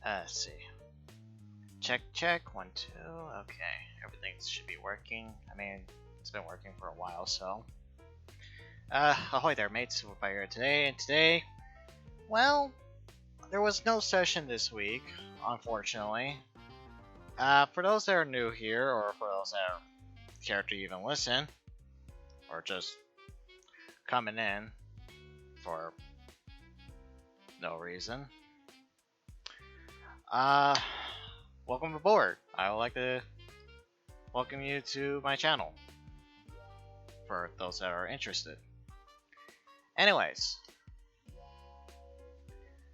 Let's see. Check. 1, 2. Okay, everything should be working. I mean, it's been working for a while, so. Ahoy there, mates. We're here today, and today, well, there was no session this week, unfortunately. For those that are new here, or for those that care to even listen, or just coming in for no reason, welcome aboard. I would like to welcome you to my channel, for those that are interested. Anyways,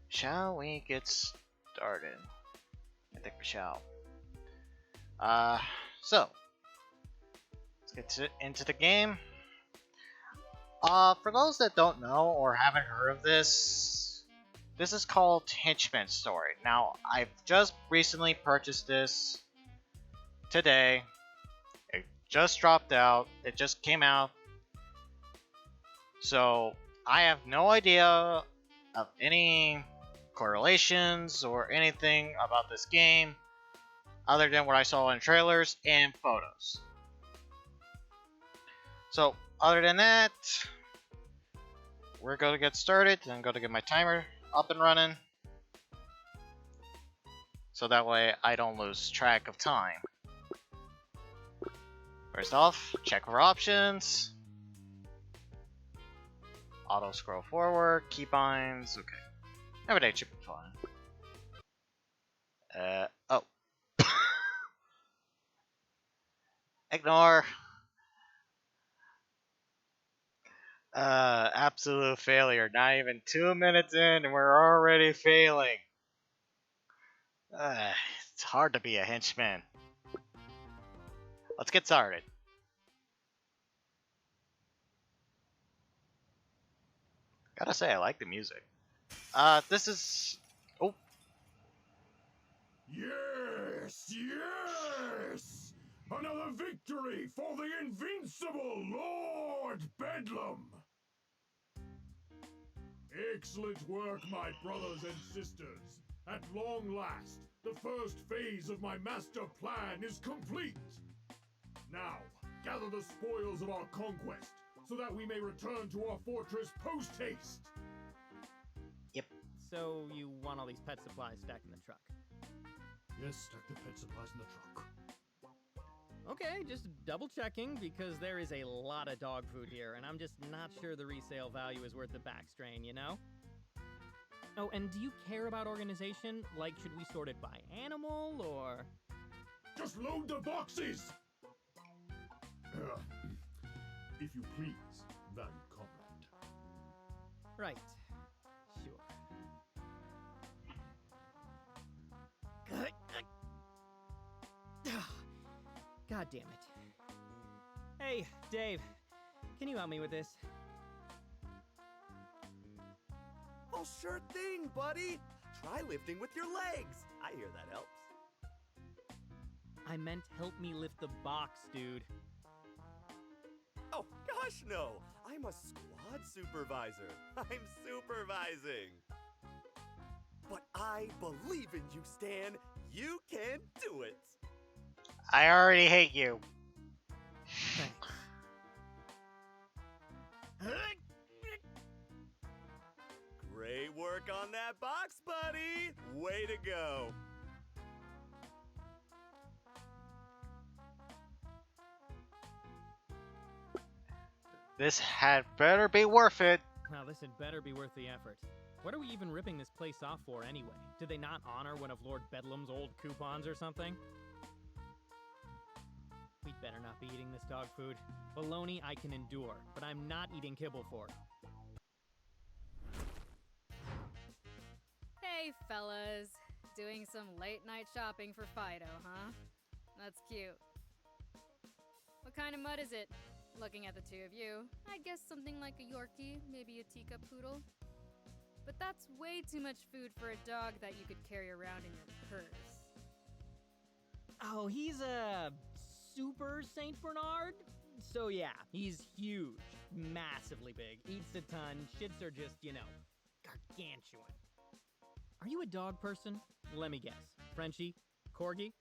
shall we get started? I think we shall. So let's get into the game. For those that don't know or haven't heard of this is called Henchman Story. Now, I've just recently purchased this today. It just dropped out. It just came out. So, I have no idea of any correlations or anything about this game other than what I saw in trailers and photos. So, other than that, we're going to get started. I'm going to get my timer up and running, so that way I don't lose track of time. First off, check for options. Auto scroll forward, keybinds, okay. Everyday should be fine. Oh. Ignore. Absolute failure. Not even 2 minutes in and we're already failing. It's hard to be a henchman. Let's get started. Gotta say, I like the music. This is... Oh. Yes! Another victory for the invincible Lord Bedlam! Excellent work, my brothers and sisters. At long last, the first phase of my master plan is complete. Now, gather the spoils of our conquest, so that we may return to our fortress post-haste. Yep. So, you want all these pet supplies stacked in the truck? Yes, stack the pet supplies in the truck. Okay, just double checking, because there is a lot of dog food here, and I'm just not sure the resale value is worth the back strain, you know? Oh, and do you care about organization? Like, should we sort it by animal, or...? Just load the boxes! If you please, valued comrade. Right. Sure. God damn it. Hey, Dave. Can you help me with this? Oh, sure thing, buddy. Try lifting with your legs. I hear that helps. I meant help me lift the box, dude. Oh, gosh, no. I'm a squad supervisor. I'm supervising. But I believe in you, Stan. You can do it. I already hate you. Thanks. Great work on that box, buddy. Way to go. This had better be worth it. Now, this had better be worth the effort. What are we even ripping this place off for anyway? Did they not honor one of Lord Bedlam's old coupons or something? We'd better not be eating this dog food. Baloney I can endure, but I'm not eating kibble for it. Hey, fellas. Doing some late-night shopping for Fido, huh? That's cute. What kind of mud is it? Looking at the two of you, I'd guess something like a Yorkie, maybe a teacup poodle. But that's way too much food for a dog that you could carry around in your purse. Oh, he's a super Saint Bernard? So yeah, he's huge, massively big, eats a ton, shits are just, you know, gargantuan. Are you a dog person? Let me guess. Frenchie? Corgi?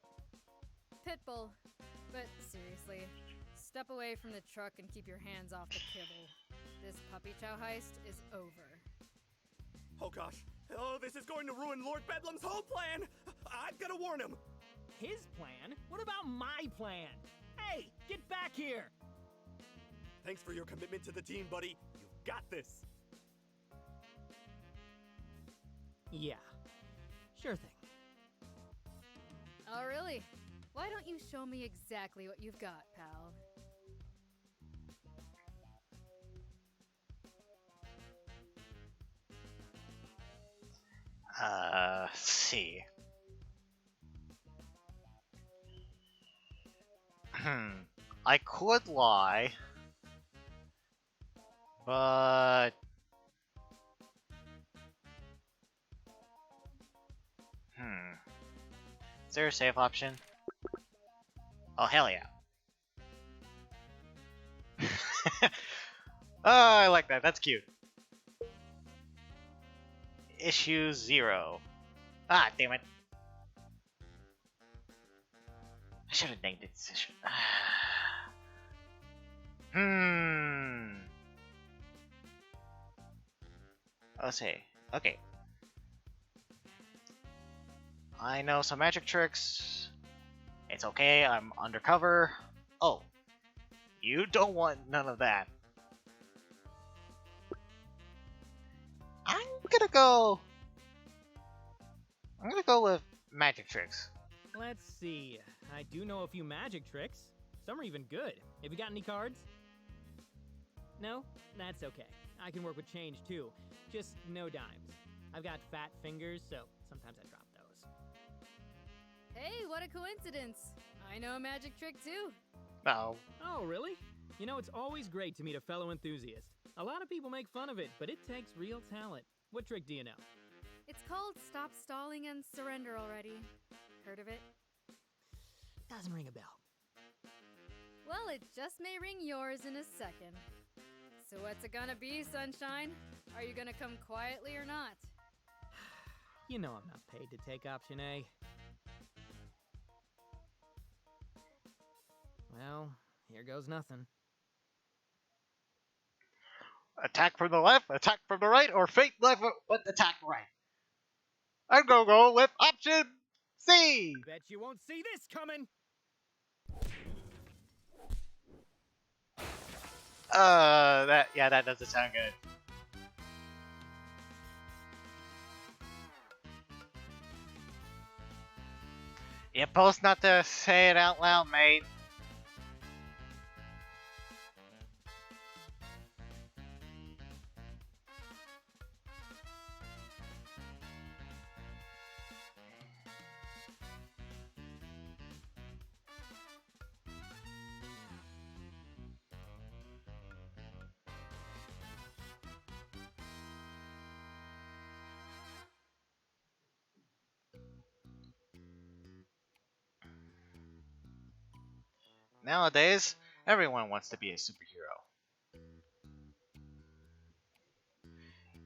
Pitbull. But seriously, step away from the truck and keep your hands off the kibble. This puppy chow heist is over. Oh gosh. Oh, this is going to ruin Lord Bedlam's whole plan! I've gotta warn him! His plan? What about my plan? Hey, get back here! Thanks for your commitment to the team, buddy. You've got this. Yeah, sure thing. Oh, really? Why don't you show me exactly what you've got, pal? Let's see. I could lie, but is there a save option? Oh, hell yeah. Oh, I like that. That's cute. Issue 0. Ah, damn it. I should have named it this issue. Let's see. Okay. I know some magic tricks. It's okay, I'm undercover. Oh. You don't want none of that. I'm gonna go with magic tricks. Let's see. I do know a few magic tricks. Some are even good. Have you got any cards? No? That's okay. I can work with change too. Just no dimes. I've got fat fingers, so sometimes I drop those. Hey, what a coincidence! I know a magic trick too. Oh. Oh, really? You know, it's always great to meet a fellow enthusiast. A lot of people make fun of it, but it takes real talent. What trick do you know? It's called Stop Stalling and Surrender Already. Heard of it? Doesn't ring a bell. Well, it just may ring yours in a second. So what's it gonna be, Sunshine? Are you gonna come quietly or not? You know I'm not paid to take option A. Well, here goes nothing. Attack from the left, attack from the right, or fake left but attack right. I'm gonna go with option C! Bet you won't see this coming! That doesn't sound good. You're supposed not to say it out loud, mate. Nowadays, everyone wants to be a superhero.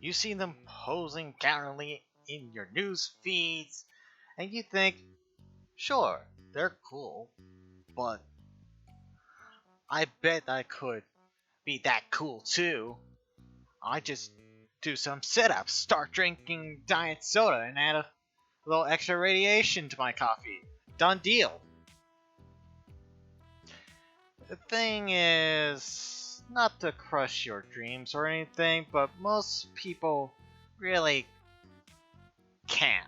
You see them posing gallantly in your news feeds, and you think, sure, they're cool, but I bet I could be that cool too. I just do some sit-ups, start drinking diet soda, and add a little extra radiation to my coffee. Done deal. The thing is, not to crush your dreams or anything, but most people really can't.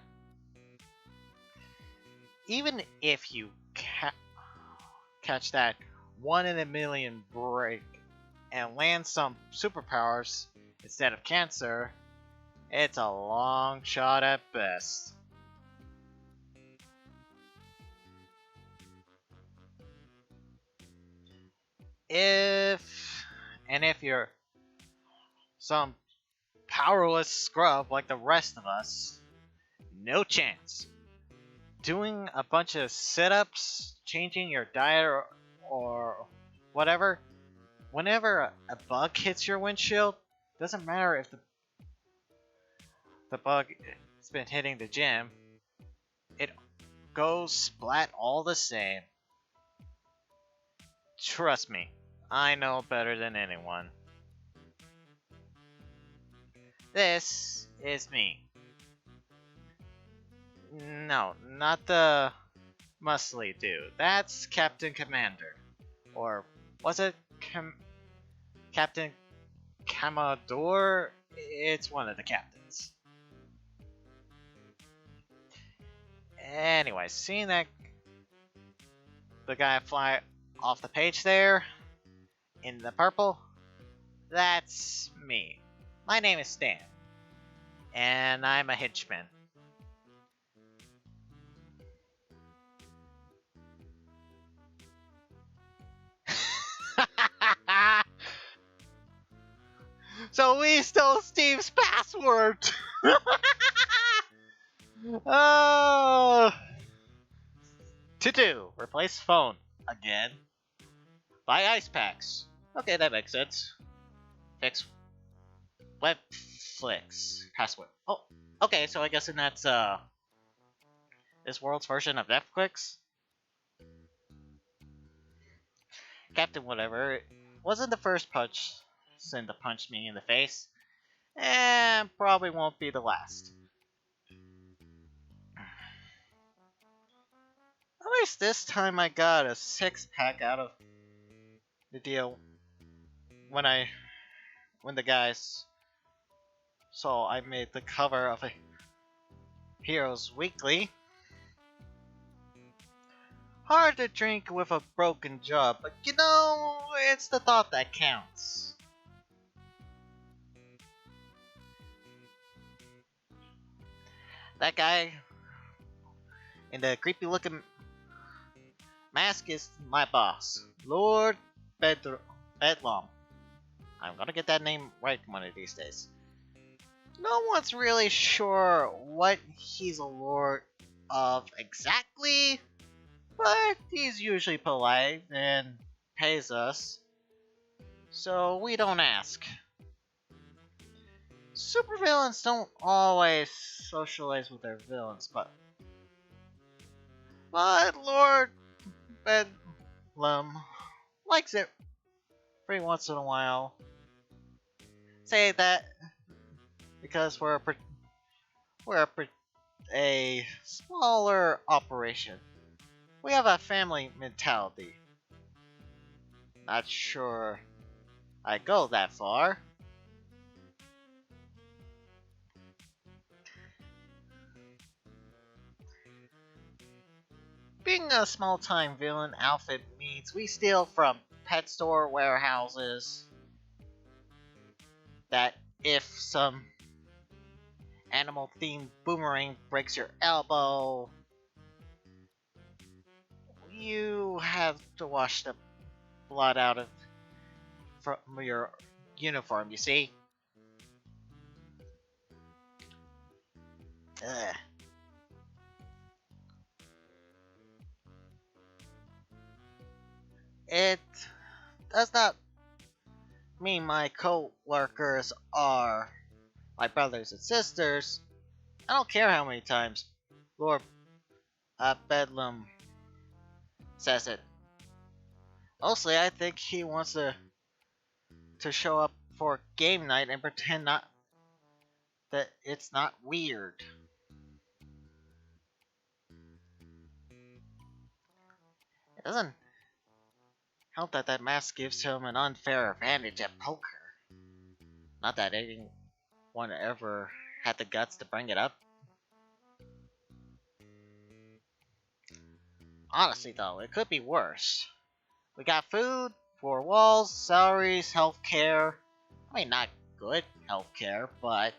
Even if you catch that 1 in a million break and land some superpowers instead of cancer, it's a long shot at best. If you're some powerless scrub like the rest of us, no chance. Doing a bunch of sit-ups, changing your diet or whatever, whenever a bug hits your windshield, doesn't matter if the bug it's been hitting the gym, it goes splat all the same. Trust me, I know better than anyone. This is me. No, not the muscly dude. That's Captain Commander. Or was it Captain Commodore? It's one of the captains. Anyway, seeing that the guy fly off the page there in the purple, that's me. My name is Stan, and I'm a henchman. So we stole Steve's password! Oh! To do, replace phone again. Buy ice packs. Okay, that makes sense. Fix Webflix password. Oh, okay, so I guess that's this world's version of Netflix. Captain whatever wasn't the first person to punch me in the face, and probably won't be the last. At least this time I got a 6-pack out of the deal when the guys saw I made the cover of a Heroes Weekly. Hard to drink with a broken jaw, but you know, it's the thought that counts. That guy in the creepy looking mask is my boss, Lord Bedlam. I'm gonna get that name right one of these days. No one's really sure what he's a lord of exactly, but he's usually polite and pays us, so we don't ask. Supervillains don't always socialize with their villains, but Lord Bedlam likes it every once in a while. Say that because we're a smaller operation. We have a family mentality. Not sure I go that far. Being a small-time villain outfit means we steal from pet store warehouses. That if some animal-themed boomerang breaks your elbow, you have to wash the blood out of from your uniform, you see? Ugh. It does not mean my co-workers are my brothers and sisters. I don't care how many times Lord Bedlam says it. Mostly, I think he wants to show up for game night and pretend not that it's not weird. It doesn't help that mask gives him an unfair advantage at poker. Not that anyone ever had the guts to bring it up. Honestly though, it could be worse. We got food, 4 walls, salaries, healthcare. I mean, not good healthcare, but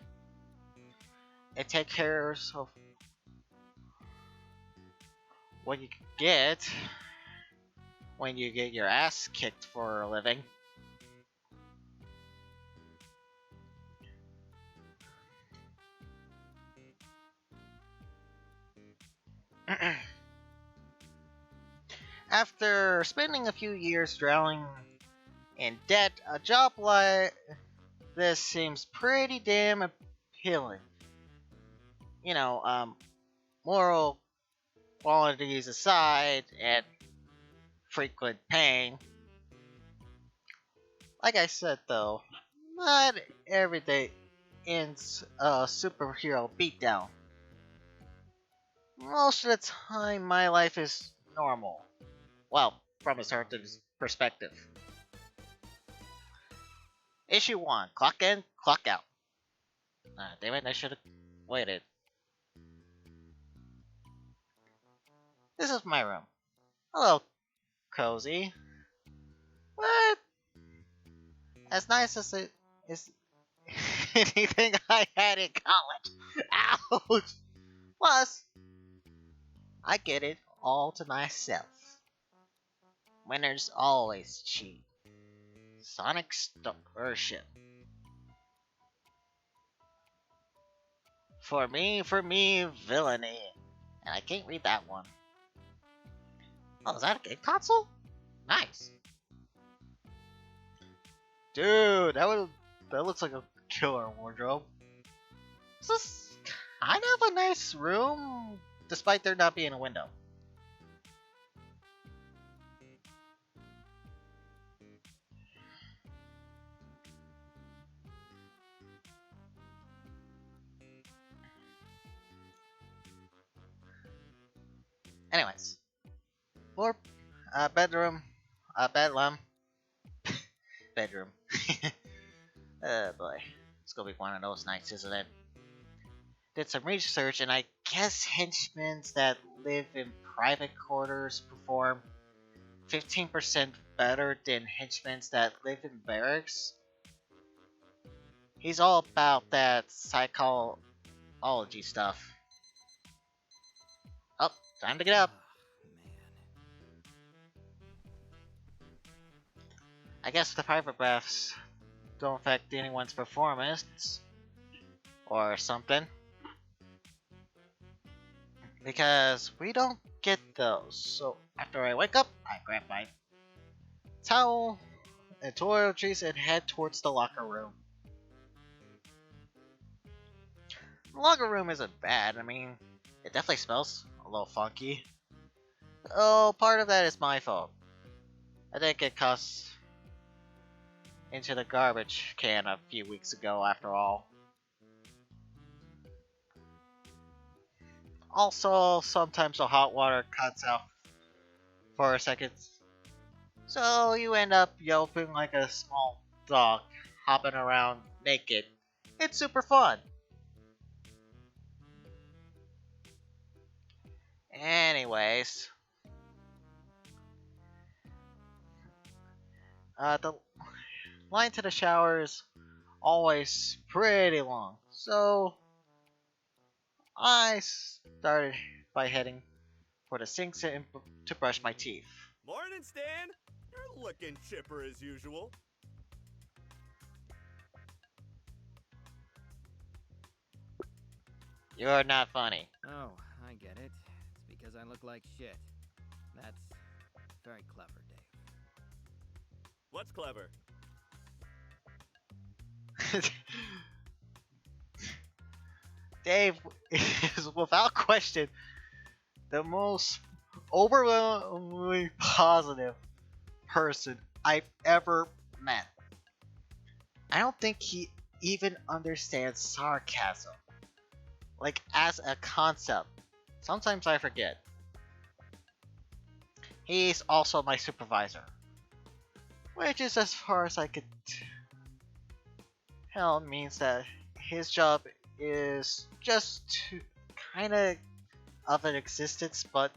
it takes care of what you get when you get your ass kicked for a living. After spending a few years drowning in debt, a job like this seems pretty damn appealing. you know, moral qualities aside and frequent pain. Like I said though, not every day ends a superhero beatdown. Most of the time, my life is normal. Well, from a certain perspective. Issue 1, clock in, clock out. Ah, damn it, I should have waited. This is my room. Hello, cozy. What? As nice as it is anything I had in college. Ouch! Plus, I get it all to myself. Winners always cheat. Sonic Starship. For me, villainy. And I can't read that one. Oh, is that a game console? Nice. Dude, that looks like a killer wardrobe. This is kind of a nice room, despite there not being a window. Anyways, floor, bedroom, bedroom, bedroom. Oh boy, it's gonna be one of those nights, isn't it? Did some research, and I guess henchmen that live in private quarters perform 15% better than henchmen that live in barracks. He's all about that psychology stuff. Oh, time to get up. I guess the private baths don't affect anyone's performance or something. Because we don't get those. So after I wake up, I grab my towel and toiletries and head towards the locker room. The locker room isn't bad. I mean, it definitely smells a little funky. Oh, part of that is my fault. I didn't get cussed into the garbage can a few weeks ago after all. Also, sometimes the hot water cuts out for a second. So you end up yelping like a small dog, hopping around naked. It's super fun. Anyways, the line to the shower is always pretty long, so I started by heading for the sink to brush my teeth. Morning, Stan! You're looking chipper as usual. You're not funny. Oh, I get it. It's because I look like shit. That's very clever, Dave. What's clever? Dave is without question the most overwhelmingly positive person I've ever met. I don't think he even understands sarcasm. Like, as a concept. Sometimes I forget. He's also my supervisor. Which is, as far as I could tell, means that his job is just kinda of an existence, but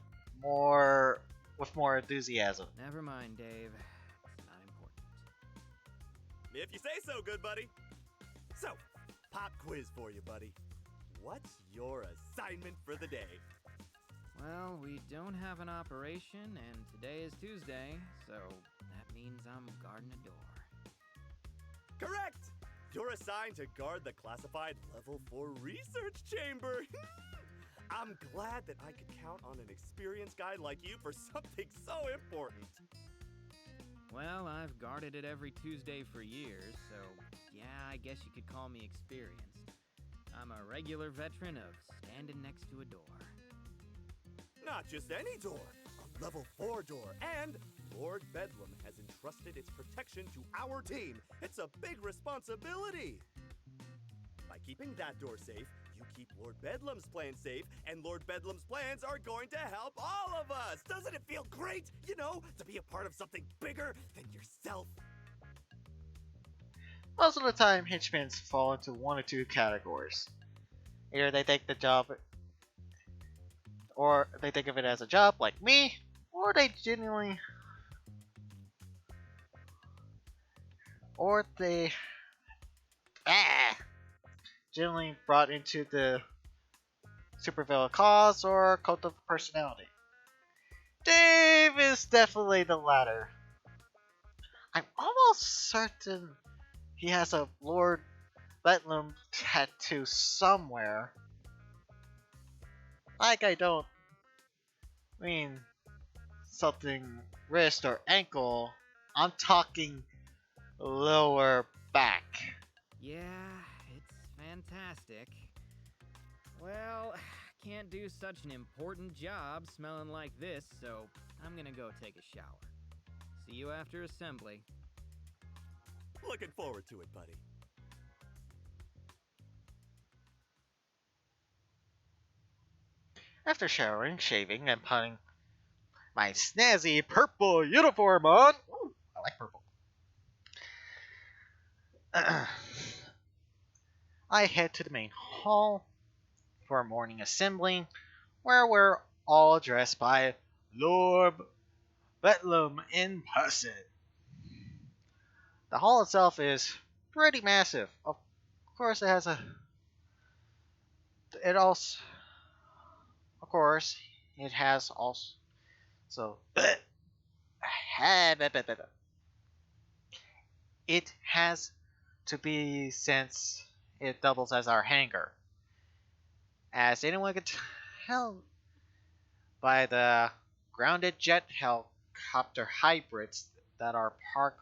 with more enthusiasm. Never mind, Dave. It's not important. If you say so, good buddy. So, pop quiz for you, buddy. What's your assignment for the day? Well, we don't have an operation, and today is Tuesday, so that means I'm guarding a door. Correct! You're assigned to guard the classified Level 4 research chamber. I'm glad that I could count on an experienced guy like you for something so important. Well, I've guarded it every Tuesday for years, so yeah, I guess you could call me experienced. I'm a regular veteran of standing next to a door. Not just any door, a level 4 door, and Lord Bedlam has entrusted its protection to our team. It's a big responsibility. By keeping that door safe, you keep Lord Bedlam's plan safe, and Lord Bedlam's plans are going to help all of us. Doesn't it feel great, you know, to be a part of something bigger than yourself? Most of the time, henchmen fall into one or two categories. Either they take the job, or they think of it as a job, like me, or they genuinely, or they, genuinely brought into the supervillain cause or cult of personality. Dave is definitely the latter. I'm almost certain he has a Lord Bedlam tattoo somewhere. Like I don't mean something wrist or ankle. I'm talking lower back. Yeah, it's fantastic. Well, can't do such an important job smelling like this, so I'm gonna go take a shower. See you after assembly. Looking forward to it, buddy. After showering, shaving, and putting my snazzy purple uniform on, ooh, I like purple. I head to the main hall for a morning assembly, where we're all dressed by Lord Bedlam in person. The hall itself is pretty massive. Of course, it has a. It also, of course, it has also. So, it has to be since it doubles as our hangar. As anyone could tell by the grounded jet helicopter hybrids that are parked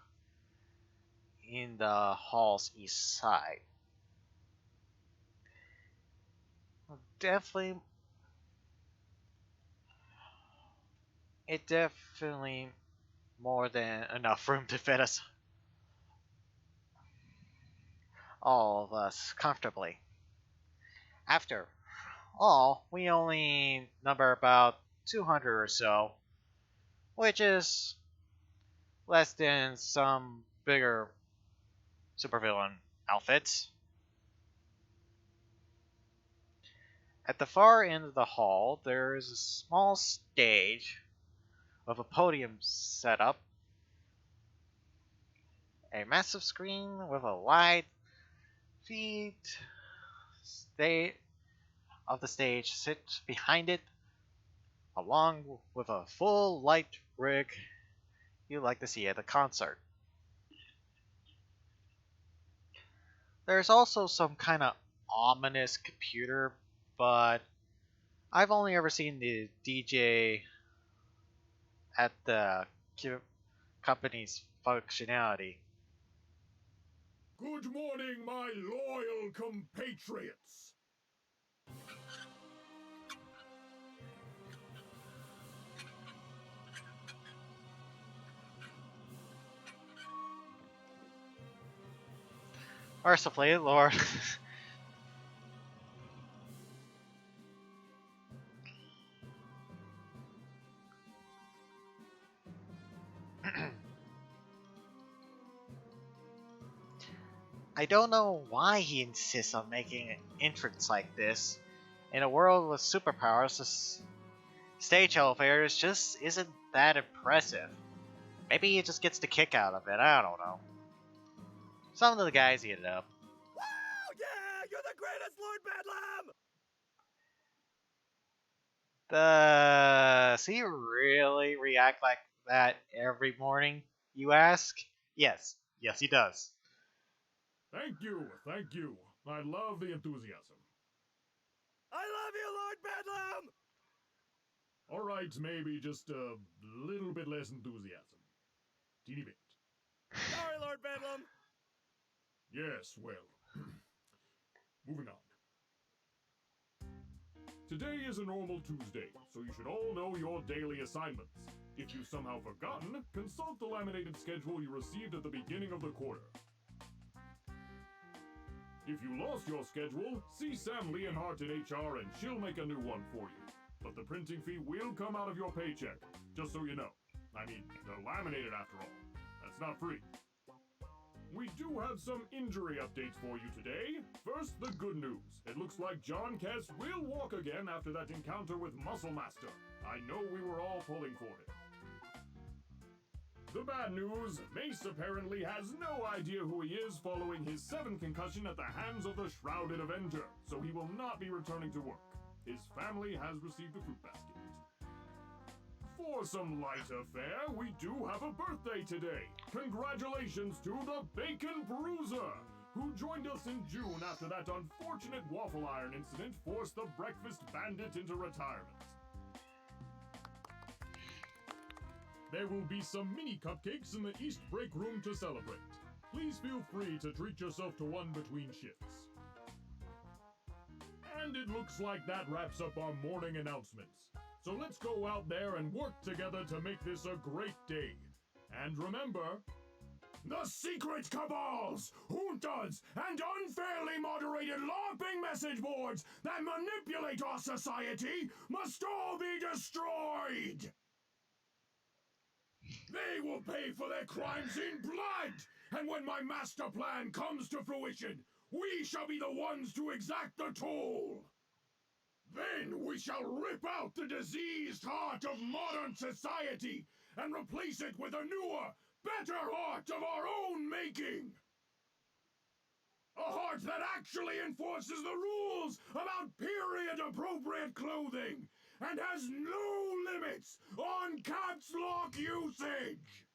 in the hall's east side. Definitely, it definitely more than enough room to fit us all of us comfortably. After all, we only number about 200 or so, which is less than some bigger supervillain outfits. At the far end of the hall, there is a small stage with a podium set up, a massive screen with a wide feed state of the stage sits behind it, along with a full light rig you like to see at a concert. There's also some kind of ominous computer, but I've only ever seen the DJ at the company's functionality. Good morning, my loyal compatriots. Mercifully, Lord. I don't know why he insists on making an entrance like this. In a world with superpowers, this stage elevators just isn't that impressive. Maybe he just gets the kick out of it, I don't know. Some of the guys eat it up. Wow, yeah, you're the greatest, Lord Bedlam! Does he really react like that every morning, you ask? Yes, yes he does. Thank you, thank you. I love the enthusiasm. I love you, Lord Bedlam! All right, maybe just a little bit less enthusiasm. Teeny bit. Sorry, Lord Bedlam. Yes, well. Moving on. Today is a normal Tuesday, so you should all know your daily assignments. If you've somehow forgotten, consult the laminated schedule you received at the beginning of the quarter. If you lost your schedule, see Sam Leonhardt in HR and she'll make a new one for you. But the printing fee will come out of your paycheck, just so you know. I mean, they're laminated after all. That's not free. We do have some injury updates for you today. First, the good news. It looks like John Kess will walk again after that encounter with Muscle Master. I know we were all pulling for him. The bad news, Mace apparently has no idea who he is following his 7th concussion at the hands of the Shrouded Avenger, so he will not be returning to work. His family has received a fruit basket. For some lighter fare, we do have a birthday today. Congratulations to the Bacon Bruiser, who joined us in June after that unfortunate waffle iron incident forced the Breakfast Bandit into retirement. There will be some mini cupcakes in the East Break Room to celebrate. Please feel free to treat yourself to one between shifts. And it looks like that wraps up our morning announcements. So let's go out there and work together to make this a great day. And remember, the secret cabals, juntas, and unfairly moderated LARPing message boards that manipulate our society must all be destroyed! They will pay for their crimes in blood! And when my master plan comes to fruition, we shall be the ones to exact the toll! Then we shall rip out the diseased heart of modern society and replace it with a newer, better heart of our own making! A heart that actually enforces the rules about period-appropriate clothing and has no limits on caps lock usage!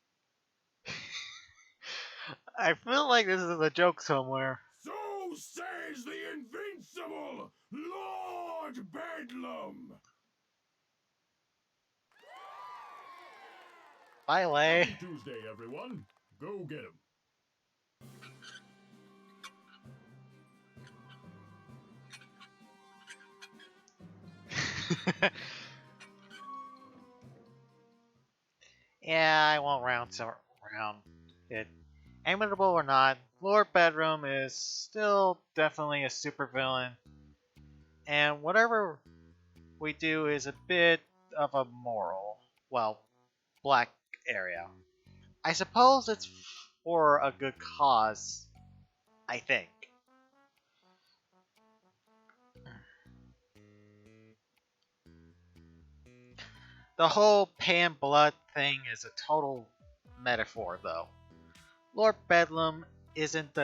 I feel like this is a joke somewhere. So says the invincible Lord Bedlam! Bye, Lay. Happy Tuesday, everyone. Go get 'em. Yeah, I won't round it. Amiable or not, Lord Bedroom is still definitely a supervillain, and whatever we do is a bit of a moral, well, black area. I suppose it's for a good cause, I think. The whole pan blood thing is a total metaphor, though. Lord Bedlam isn't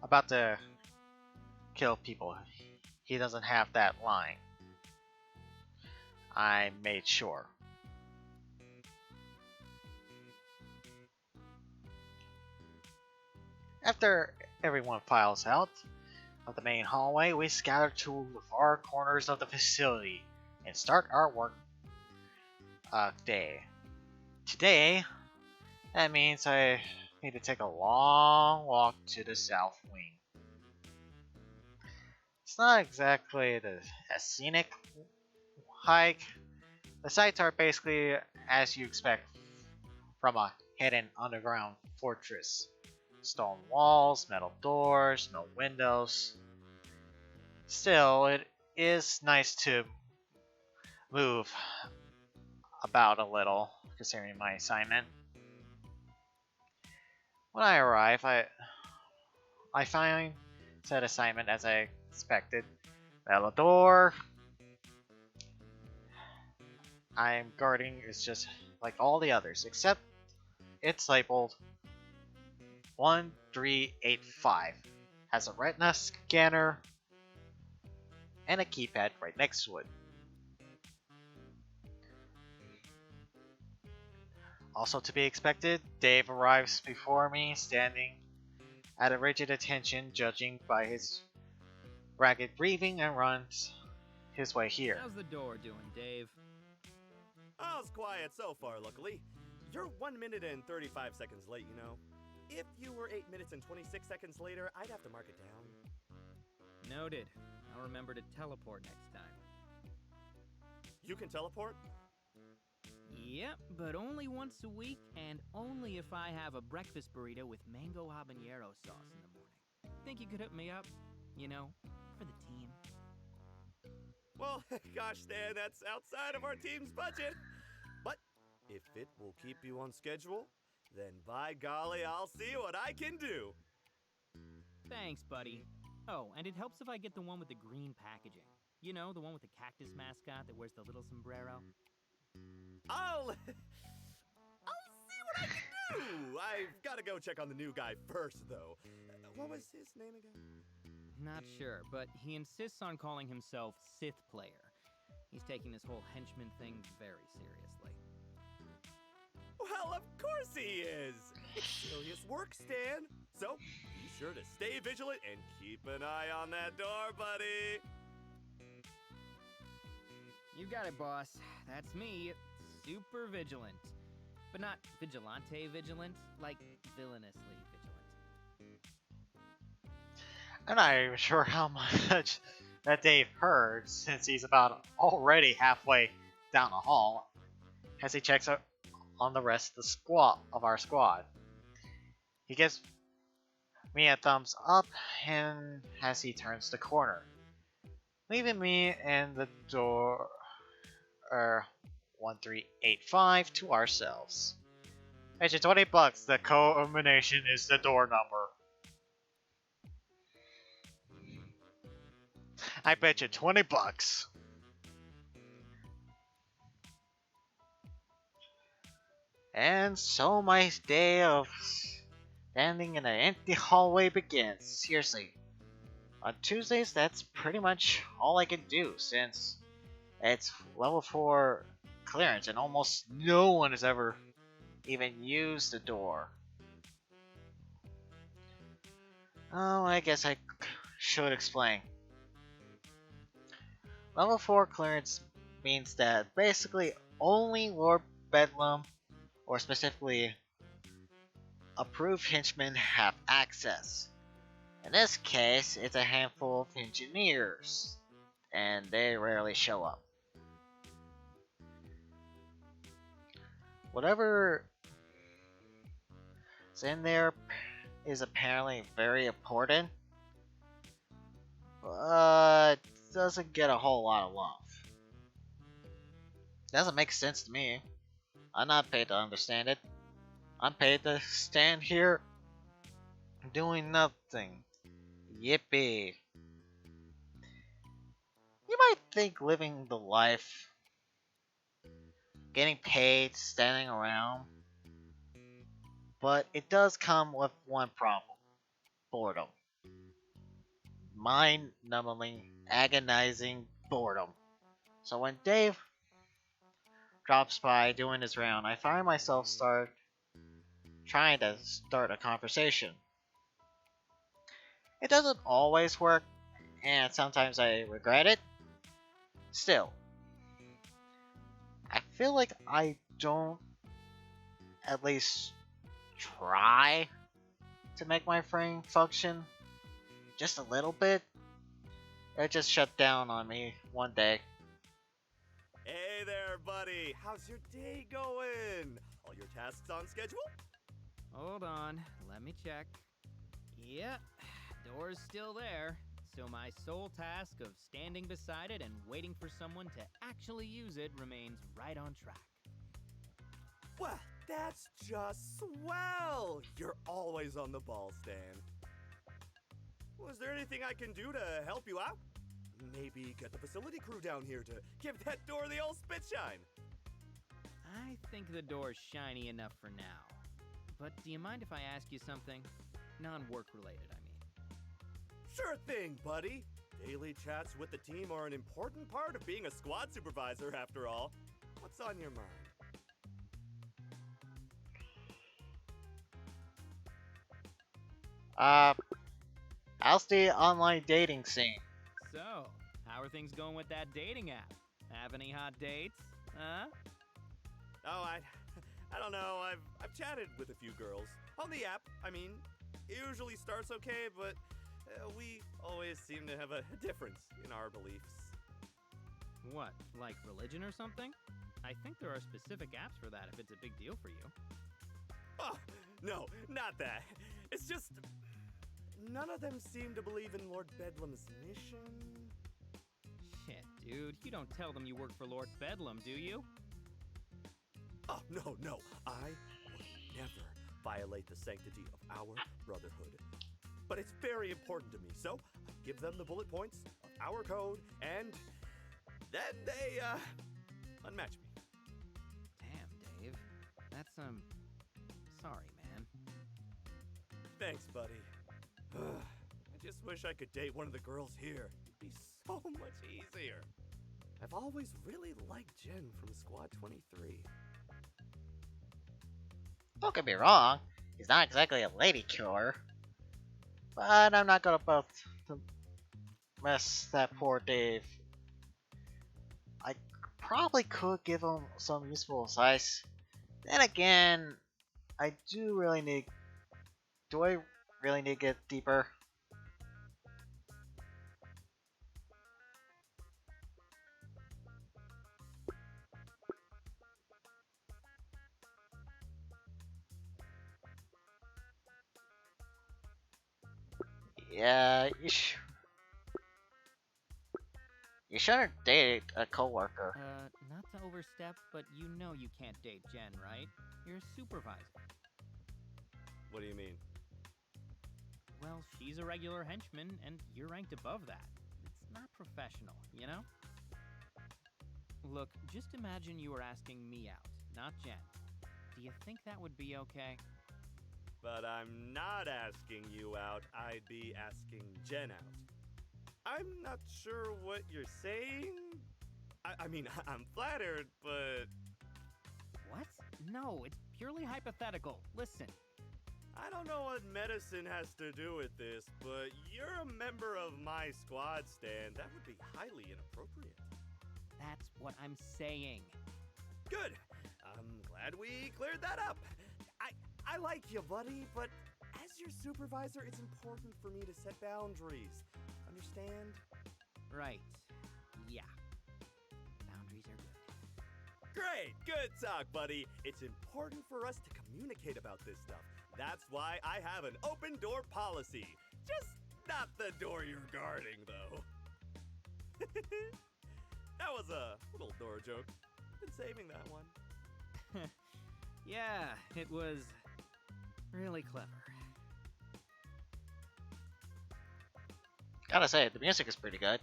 about to kill people. He doesn't have that line. I made sure. After everyone files out of the main hallway, we scatter to the far corners of the facility and start our work day. Today, that means I need to take a long walk to the south wing. It's not exactly a scenic hike. The sights are basically as you expect from a hidden underground fortress. Stone walls, metal doors, no windows. Still, it is nice to move about a little, considering my assignment. When I arrive, I find said assignment as I expected. Metal door I'm guarding is just like all the others, except it's labeled 1385. Has a retina scanner and a keypad right next to it. Also to be expected, Dave arrives before me, standing at a rigid attention, judging by his ragged breathing, and runs his way here. How's the door doing, Dave? All's quiet so far, luckily. You're 1 minute and 35 seconds late, you know. If you were 8 minutes and 26 seconds later, I'd have to mark it down. Noted. I'll remember to teleport next time. You can teleport? Yep, but only once a week and only if I have a breakfast burrito with mango habanero sauce in the morning. Think you could hook me up? You know, for the team. Well, gosh, Stan, that's outside of our team's budget. But if it will keep you on schedule, then by golly, I'll see what I can do. Thanks, buddy. Oh, and it helps if I get the one with the green packaging. You know, the one with the cactus mascot that wears the little sombrero. I'll see what I can do. I've got to go check on the new guy first, though. What was his name again? Not sure, but he insists on calling himself Sith Player. He's taking this whole henchman thing very seriously. Well, of course he is. It's serious work, Stan. So be sure to stay vigilant and keep an eye on that door, buddy. You got it, boss. That's me. Super vigilant. But not vigilante vigilant, like villainously vigilant. I'm not even sure how much that Dave heard, since he's about already halfway down the hall as he checks out on the rest of our squad. He gives me a thumbs up and as he turns the corner, leaving me and the door 1385 to ourselves. Bet you $20 the combination is the door number. I bet you $20. And so my day of standing in an empty hallway begins. Seriously. On Tuesdays, that's pretty much all I can do since it's level 4 clearance and almost no one has ever even used the door. Oh, I guess I should explain. Level 4 clearance means that basically only Lord Bedlam, or specifically approved henchmen, have access. In this case, it's a handful of engineers, and they rarely show up. Whatever is in there is apparently very important, but doesn't get a whole lot of love. Doesn't make sense to me. I'm not paid to understand it. I'm paid to stand here doing nothing. Yippee. You might think living the life, getting paid, standing around, but it does come with one problem. Boredom. Mind-numbing, agonizing boredom. So when Dave drops by doing his round, I find myself trying to start a conversation. It doesn't always work, and sometimes I regret it. Still, I feel like I don't at least try to make my brain function just a little bit. It just shut down on me one day. Hey there, buddy. How's your day going? All your tasks on schedule? Hold on, let me check. Yep, door's still there. So my sole task of standing beside it and waiting for someone to actually use it remains right on track. Well, that's just swell. You're always on the ball, Stan. Was there anything I can do to help you out? Maybe get the facility crew down here to give that door the old spit shine. I think the door's shiny enough for now. But do you mind if I ask you something? Non-work related, I mean. Sure thing, buddy. Daily chats with the team are an important part of being a squad supervisor, after all. What's on your mind? How's the online dating scene? So, how are things going with that dating app? Have any hot dates? Huh? Oh, I don't know. I've chatted with a few girls on the app. I mean, it usually starts okay, but we always seem to have a difference in our beliefs. What, like religion or something? I think there are specific apps for that if it's a big deal for you. Oh, no, not that. It's just. None of them seem to believe in Lord Bedlam's mission. Shit, dude, you don't tell them you work for Lord Bedlam, do you? Oh, no. I would never violate the sanctity of our brotherhood. But it's very important to me, so I give them the bullet points of our code, and then they, unmatch me. Damn, Dave. That's, sorry, man. Thanks, buddy. I just wish I could date one of the girls here. It'd be so much easier. I've always really liked Jen from Squad 23. Don't get me wrong, he's not exactly a lady killer. But I'm not gonna about to mess that poor Dave. I probably could give him some useful advice. Then again, I do really need. Do I really need to get deeper? Yeah, you shouldn't date a coworker. Not to overstep, but you know you can't date Jen, right? You're a supervisor. What do you mean? Well, she's a regular henchman, and you're ranked above that. It's not professional, you know? Look, just imagine you were asking me out, not Jen. Do you think that would be okay? But I'm not asking you out, I'd be asking Jen out. I'm not sure what you're saying. I mean, I'm flattered, but... What? No, it's purely hypothetical. Listen. I don't know what medicine has to do with this, but you're a member of my squad stand. That would be highly inappropriate. That's what I'm saying. Good. I'm glad we cleared that up. I like you, buddy, but as your supervisor, it's important for me to set boundaries. Understand? Right. Yeah. Boundaries are good. Great. Good talk, buddy. It's important for us to communicate about this stuff. That's why I have an open door policy. Just not the door you're guarding, though. That was a little door joke. Been saving that one. Yeah, it was really clever. Gotta say, the music is pretty good.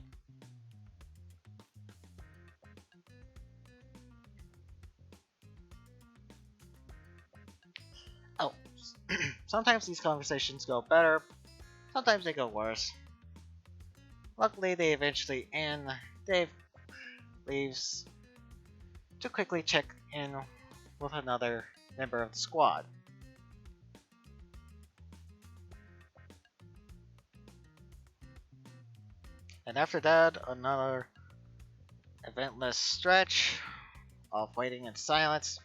Oh, sometimes these conversations go better, sometimes they go worse. Luckily, they eventually end. Dave leaves to quickly check in with another member of the squad. And after that, another eventless stretch of waiting in silence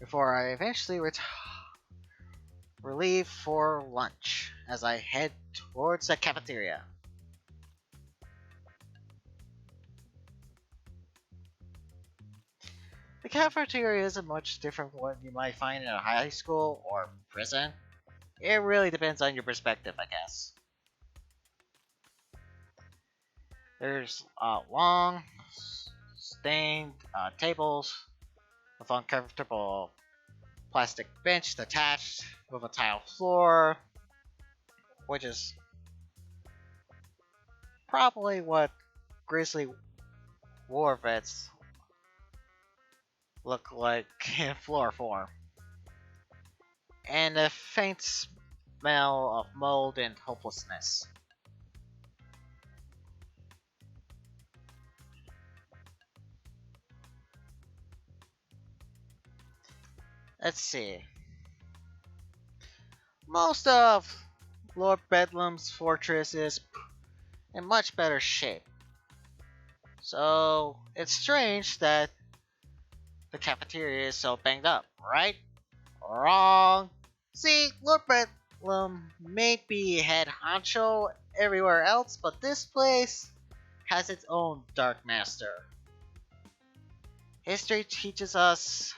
before I eventually leave for lunch as I head towards the cafeteria. The cafeteria isn't much different from what you might find in a high school or prison. It really depends on your perspective, I guess. There's long, stained tables with uncomfortable plastic bench attached with a tile floor, which is probably what grizzly war vets look like in floor form, and a faint smell of mold and hopelessness. Let's see. Most of Lord Bedlam's fortress is in much better shape. So it's strange that the cafeteria is so banged up, right? Wrong. See, Lord Bedlam may be head honcho everywhere else, but this place has its own Dark Master. History teaches us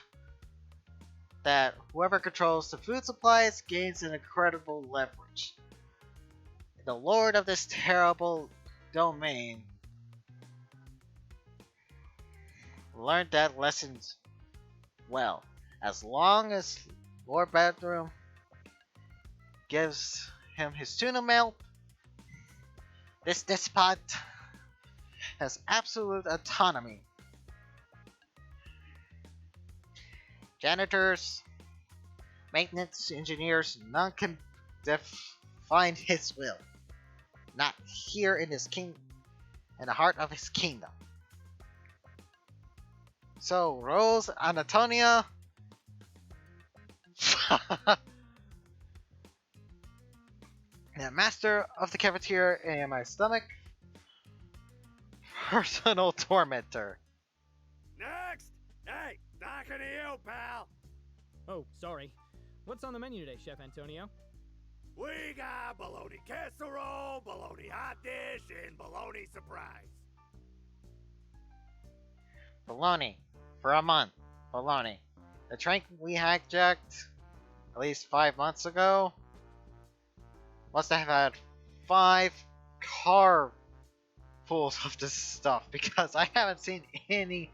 that whoever controls the food supplies gains an incredible leverage. The lord of this terrible domain learned that lesson well. As long as Lord Bedroom gives him his tuna milk, this despot has absolute autonomy. Janitors, maintenance engineers, none can define his will. Not here in in the heart of his kingdom. So, Rose Anatonia, the master of the cafeteria and my stomach, personal tormentor. Next! Hey, talking to you, pal. Oh, sorry. What's on the menu today, Chef Antonio? We got bologna casserole, bologna hot dish, and bologna surprise. Baloney. For a month. Baloney. The train we hijacked at least 5 months ago must have had 5 car fulls of this stuff because I haven't seen any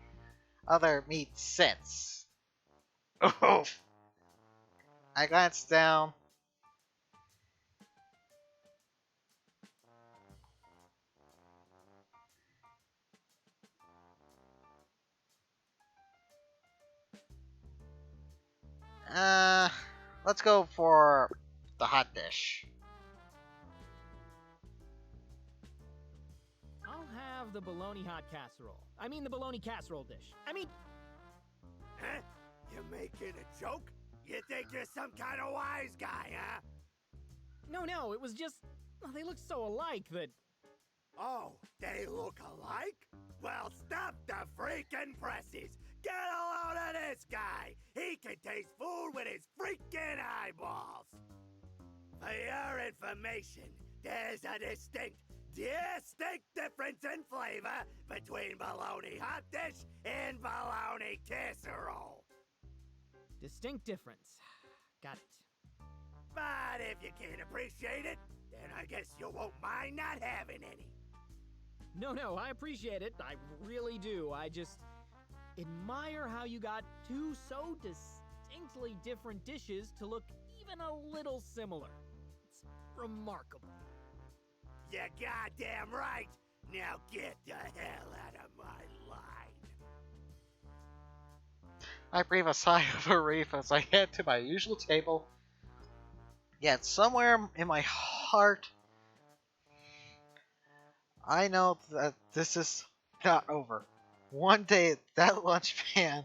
other meat since. Oof. I glanced down. Let's go for the hot dish. I'll have the bologna hot casserole. I mean the bologna casserole dish. Huh? You making a joke? You think you're some kind of wise guy, huh? No, it was just... well, they look so alike that... Oh, they look alike? Well, stop the freaking presses! Get a load of this guy! He can taste food with his freaking eyeballs! For your information, there's a distinct difference in flavor between bologna hot dish and bologna casserole. Distinct difference. Got it. But if you can't appreciate it, then I guess you won't mind not having any. No, I appreciate it. I really do. I just admire how you got two so distinctly different dishes to look even a little similar. It's remarkable. You're goddamn right. Now get the hell out of my line. I breathe a sigh of relief as I head to my usual table. Yet somewhere in my heart, I know that this is not over. One day, that lunch man's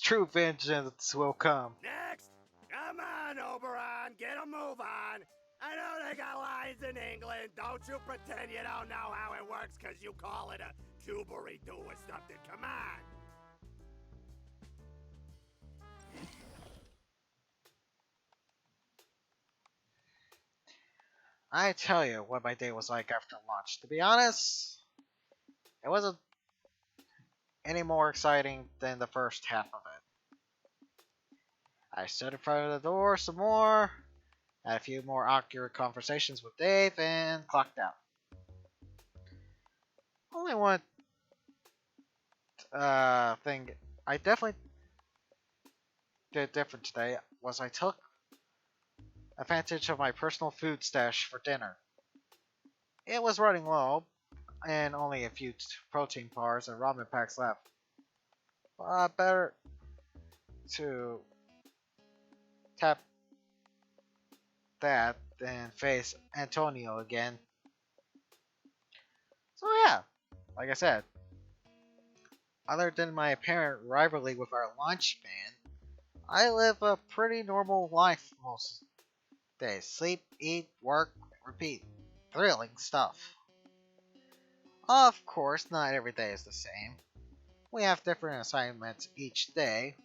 true vengeance will come. Next! Come on, Oberon, get a move on! I know they got lines in England. Don't you pretend you don't know how it works because you call it a jubery-doo or something. Come on! I tell you what my day was like after lunch. To be honest, it wasn't any more exciting than the first half of it. I stood in front of the door some more, had a few more awkward conversations with Dave, and clocked out. Only one thing I definitely did different today was I took advantage of my personal food stash for dinner. It was running low, and only a few protein bars and ramen packs left. But better to tap that than face Antonio again. So yeah, like I said, other than my apparent rivalry with our lunch man, I live a pretty normal life most days. Sleep, eat, work, repeat. Thrilling stuff. Of course, not every day is the same. We have different assignments each day,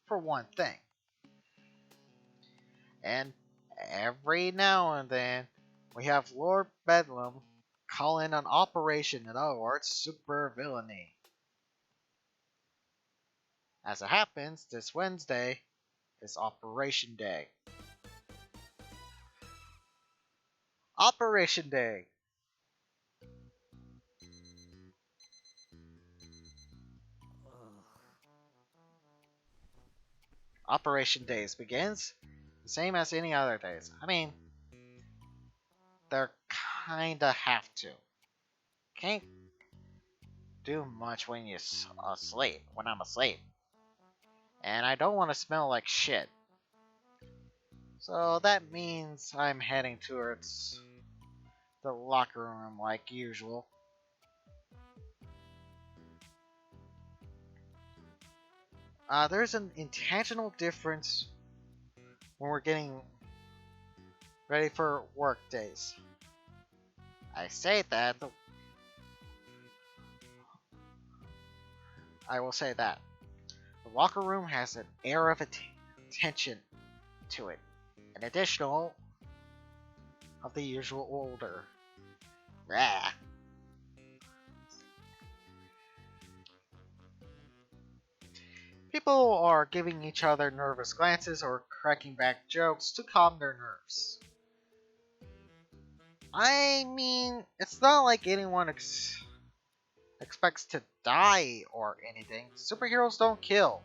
for one thing. And every now and then, we have Lord Bedlam call in an operation, in other words, super villainy. As it happens, this Wednesday is Operation Day. Operation Day! Operation Days begins the same as any other days. I mean, they're kinda have to. Can't do much when you're asleep. When I'm asleep, and I don't want to smell like shit. So that means I'm heading towards the locker room like usual. There's an intentional difference when we're getting ready for work days. I say that. I will say that. The locker room has an air of attention to it, an additional of the usual order. Rah. People are giving each other nervous glances or cracking back jokes to calm their nerves. I mean, it's not like anyone expects to die or anything. Superheroes don't kill.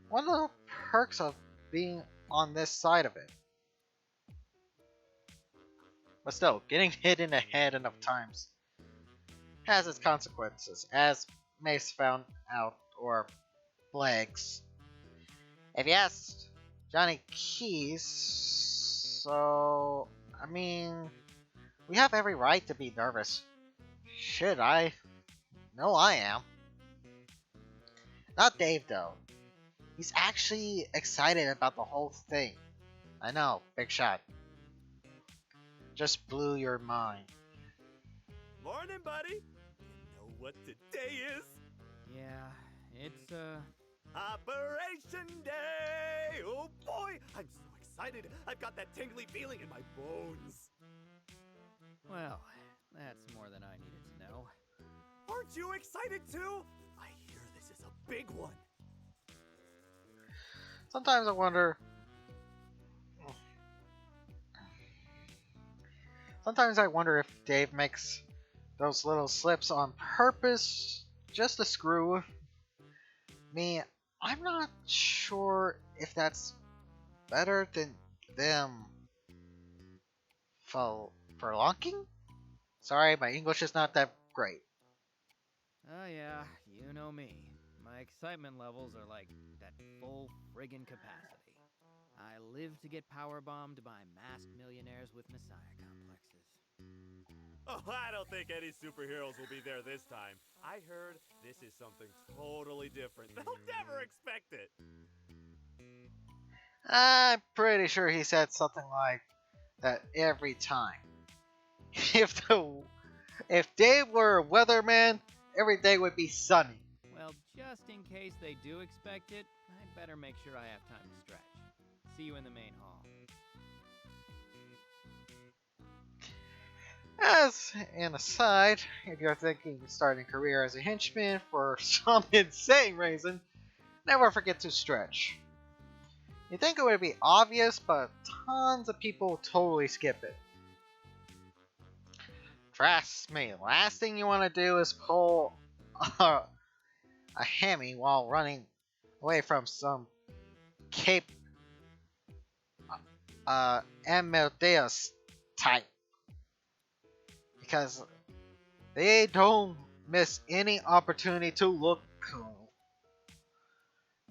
One of the perks of being on this side of it. But still, getting hit in the head enough times has its consequences, as Mace found out, or legs. If you asked Johnny Keys, so I mean, we have every right to be nervous. Shit, I know I am. Not Dave though. He's actually excited about the whole thing. I know, big shot. Just blew your mind. Morning, buddy. You know what today is? Yeah, it's, Operation Day! Oh boy, I'm so excited. I've got that tingly feeling in my bones. well, that's more than I needed to know. Aren't you excited too? I hear this is a big one. Sometimes I wonder. Sometimes I wonder if Dave makes those little slips on purpose just to screw me. I'm not sure if that's better than them flunking? Sorry, my English is not that great. Oh yeah, you know me. My excitement levels are like at full friggin' capacity. I live to get powerbombed by masked millionaires with messiah complexes. Oh, I don't think any superheroes will be there this time. I heard this is something totally different. They'll never expect it. I'm pretty sure he said something like that every time. If the if Dave were a weatherman, every day would be sunny. Well, just in case they do expect it, I'd better make sure I have time to stretch. See you in the main hall. As an aside, if you're thinking of starting a career as a henchman for some insane reason, never forget to stretch. You think it would be obvious, but tons of people totally skip it. Trust me, the last thing you want to do is pull a hammy while running away from some Cape Amadeus type. Because they don't miss any opportunity to look cool.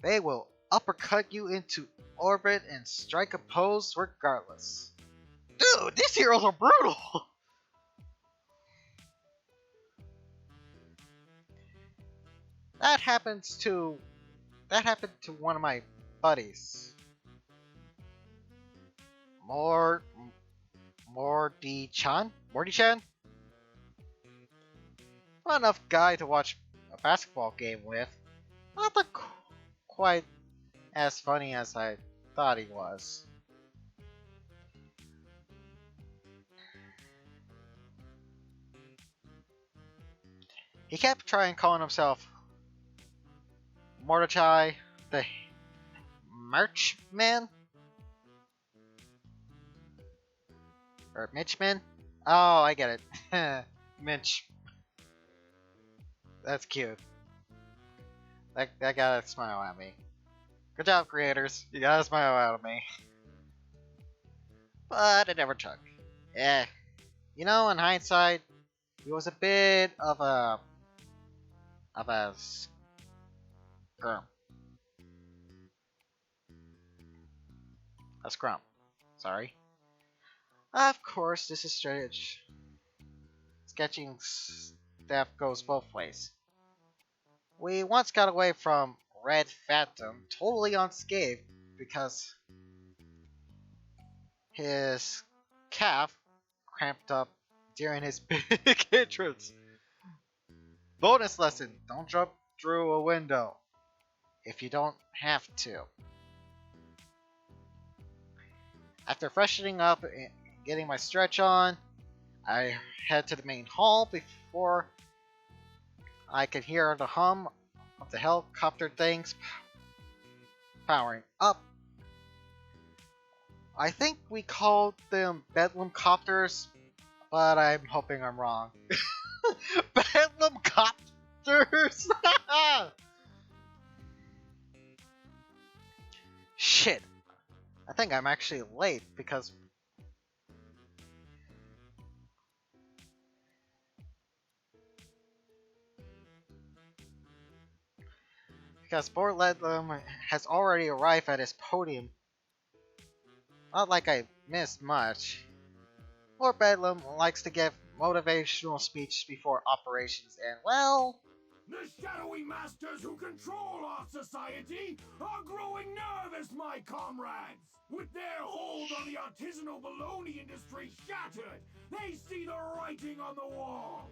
They will uppercut you into orbit and strike a pose regardless. Dude, these heroes are brutal! That happened to one of my buddies. Morty-chan? Not enough guy to watch a basketball game with. Not quite as funny as I thought he was. He kept trying calling himself Mordechai, the Merch Man? Or Mitchman? Oh, I get it. Mitch. That's cute. That got a smile at me. Good job, creators. You got a smile out of me. But it never took. Eh. You know, in hindsight, he was a bit of a scrum. A scrum. Sorry. Of course, this is strange. Sketching stuff goes both ways. We once got away from Red Phantom totally unscathed because his calf cramped up during his big entrance. Bonus lesson, don't jump through a window if you don't have to. After freshening up and getting my stretch on, I head to the main hall before I could hear the hum of the helicopter things powering up. I think we called them Bedlam Copters, but I'm hoping I'm wrong. Bedlam Copters? Shit. I think I'm actually late because Lord Bedlam has already arrived at his podium. Not like I missed much. Lord Bedlam likes to give motivational speeches before operations, and well, The shadowy masters who control our society are growing nervous, my comrades! With their hold on the artisanal baloney industry shattered, they see the writing on the wall!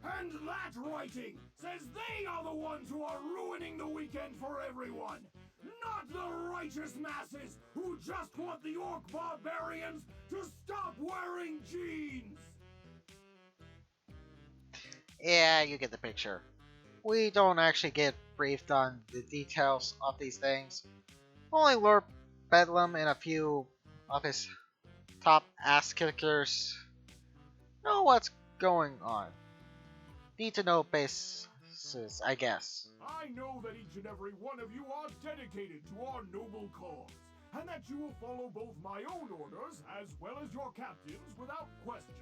And that writing says they are the ones who are ruining the weekend for everyone! Not the righteous masses who just want the orc barbarians to stop wearing jeans! yeah, you get the picture. We don't actually get briefed on the details of these things. Only Lord Bedlam and a few of his top ass kickers know what's going on. Need to know basis, I guess. I know that each and every one of you are dedicated to our noble cause, and that you will follow both my own orders as well as your captain's without question.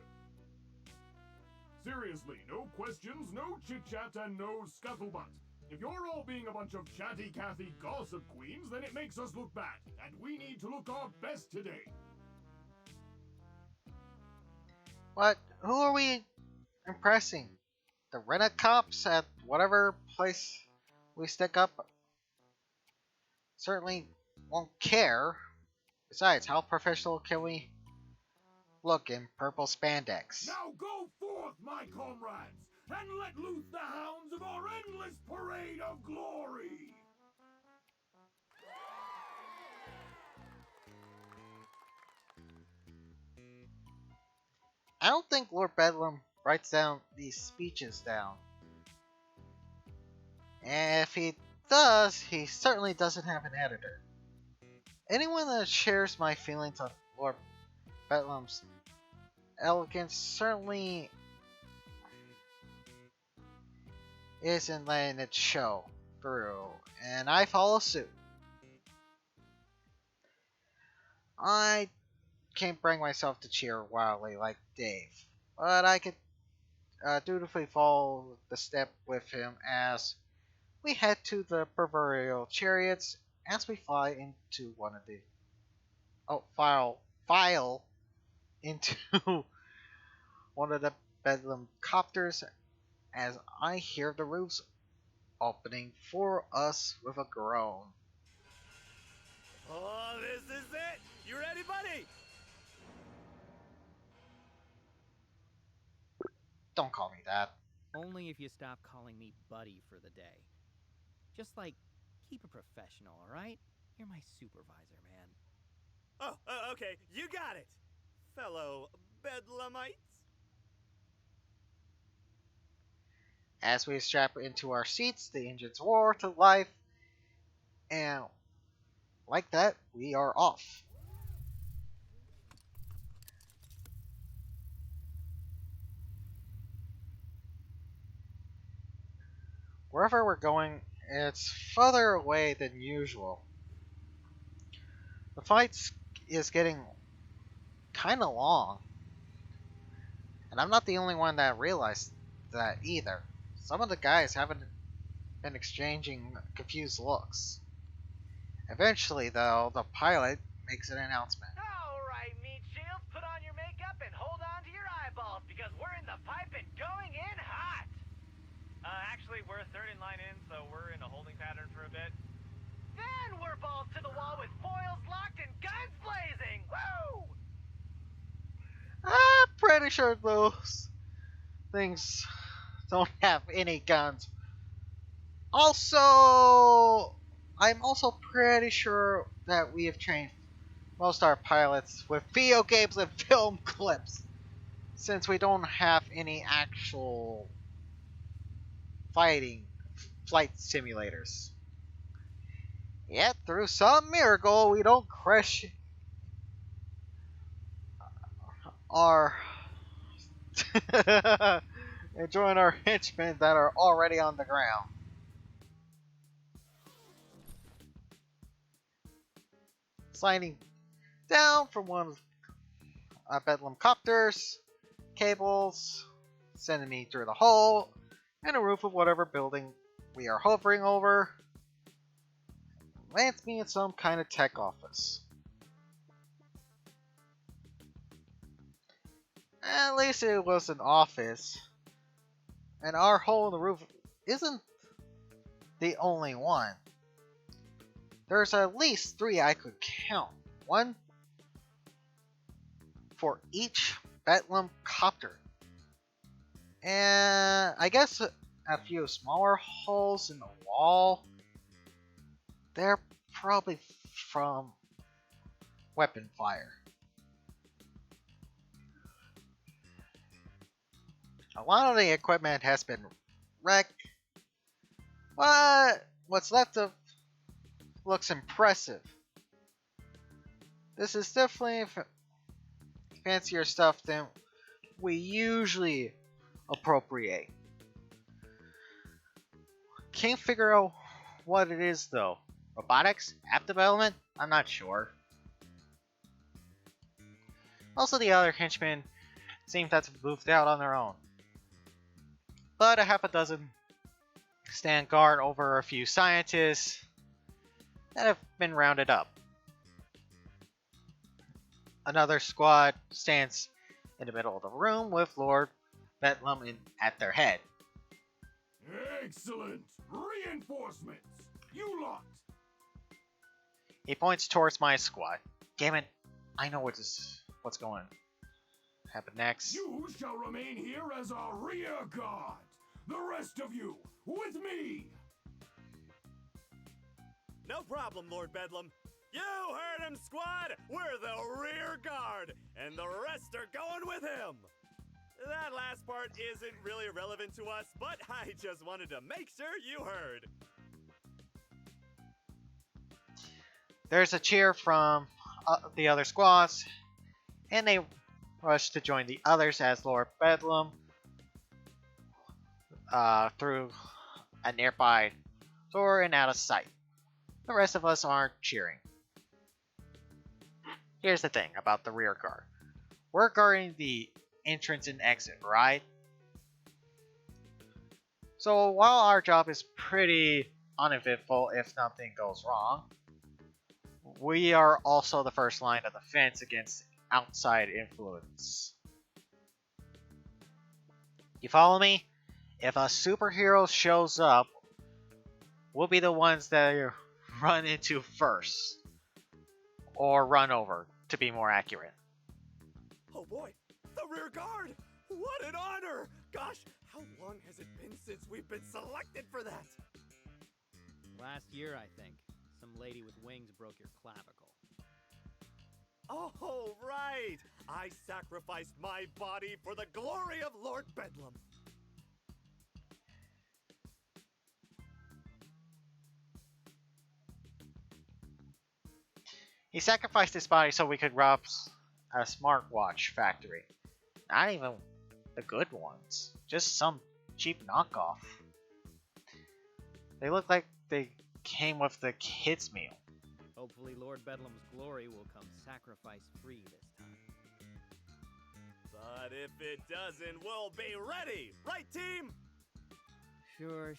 Seriously, no questions, no chit-chat, and no scuttlebutt. If you're all being a bunch of chatty-Cathy gossip queens, then it makes us look bad, and we need to look our best today. What? Who are we impressing? The rent-a-cops at whatever place we stick up certainly won't care. Besides, how professional can we look in purple spandex? Now go forth, my comrades, and let loose the hounds of our endless parade of glory! I don't think Lord Bedlam writes down these speeches down. And if he does, he certainly doesn't have an editor. Anyone that shares my feelings on Lord Bedlam's elegance certainly isn't letting it show through, and I follow suit. I can't bring myself to cheer wildly like Dave, but I could dutifully follow the step with him as we head to the proverbial chariots as we fly into one of the file into one of the Bedlam copters as I hear the roofs opening for us with a groan. Oh, this is it! You ready, buddy? Don't call me that. Only if you stop calling me buddy for the day. Just like, keep it professional, alright? You're my supervisor, man. Oh, okay, you got it! Fellow Bedlamites? As we strap into our seats, the engines roar to life, and like that, we are off. Wherever we're going, it's further away than usual. The fight is getting kinda long, and I'm not the only one that realized that either. Some of the guys haven't been exchanging confused looks. Eventually, though, the pilot makes an announcement. Alright, meat shields, put on your makeup and hold on to your eyeballs because we're in the pipe and going in hot! Actually, we're third in line in, so we're in a holding pattern for a bit. Then we're balls to the wall with foils locked and guns blazing! Woo! I'm pretty sure those things don't have any guns. Also, I'm also pretty sure that we have trained most of our pilots with video games and film clips, since we don't have any actual flight simulators. Yet, through some miracle, we don't crash our and join our henchmen that are already on the ground. Sliding down from one of Bedlam copters, cables sending me through the hole and the roof of whatever building we are hovering over, lands me in some kind of tech office. At least it was an office, and our hole in the roof isn't the only one. There's at least 3 I could count. One for each Bedlam copter. And I guess a few smaller holes in the wall. They're probably from weapon fire. A lot of the equipment has been wrecked, but what's left of looks impressive. This is definitely fancier stuff than we usually appropriate. Can't figure out what it is though. Robotics? App development? I'm not sure. Also, the other henchmen seem to have moved out on their own. But a half a dozen stand guard over a few scientists that have been rounded up. Another squad stands in the middle of the room with Lord Bedlam at their head. Excellent! Reinforcements! You lot! He points towards my squad. Damn it, I know what's going to happen next. You shall remain here as our rear guard! The rest of you, with me! No problem, Lord Bedlam. You heard him, squad! We're the rear guard, and the rest are going with him! That last part isn't really relevant to us, but I just wanted to make sure you heard. There's a cheer from the other squads, and they rush to join the others as Lord Bedlam through a nearby door and out of sight. The rest of us aren't cheering. Here's the thing about the rear guard. We're guarding the entrance and exit, right? So while our job is pretty uneventful if nothing goes wrong, we are also the first line of defense against outside influence. You follow me? If a superhero shows up, we'll be the ones that you run into first. Or run over, to be more accurate. Oh boy, the rear guard! What an honor! Gosh, how long has it been since we've been selected for that? Last year, I think. Some lady with wings broke your clavicle. Oh, right! I sacrificed my body for the glory of Lord Bedlam. He sacrificed his body so we could rob a smartwatch factory. Not even the good ones, just some cheap knockoff. They look like they came with the kids' meal. Hopefully Lord Bedlam's glory will come sacrifice-free this time. But if it doesn't, we'll be ready! Right, team? Sure.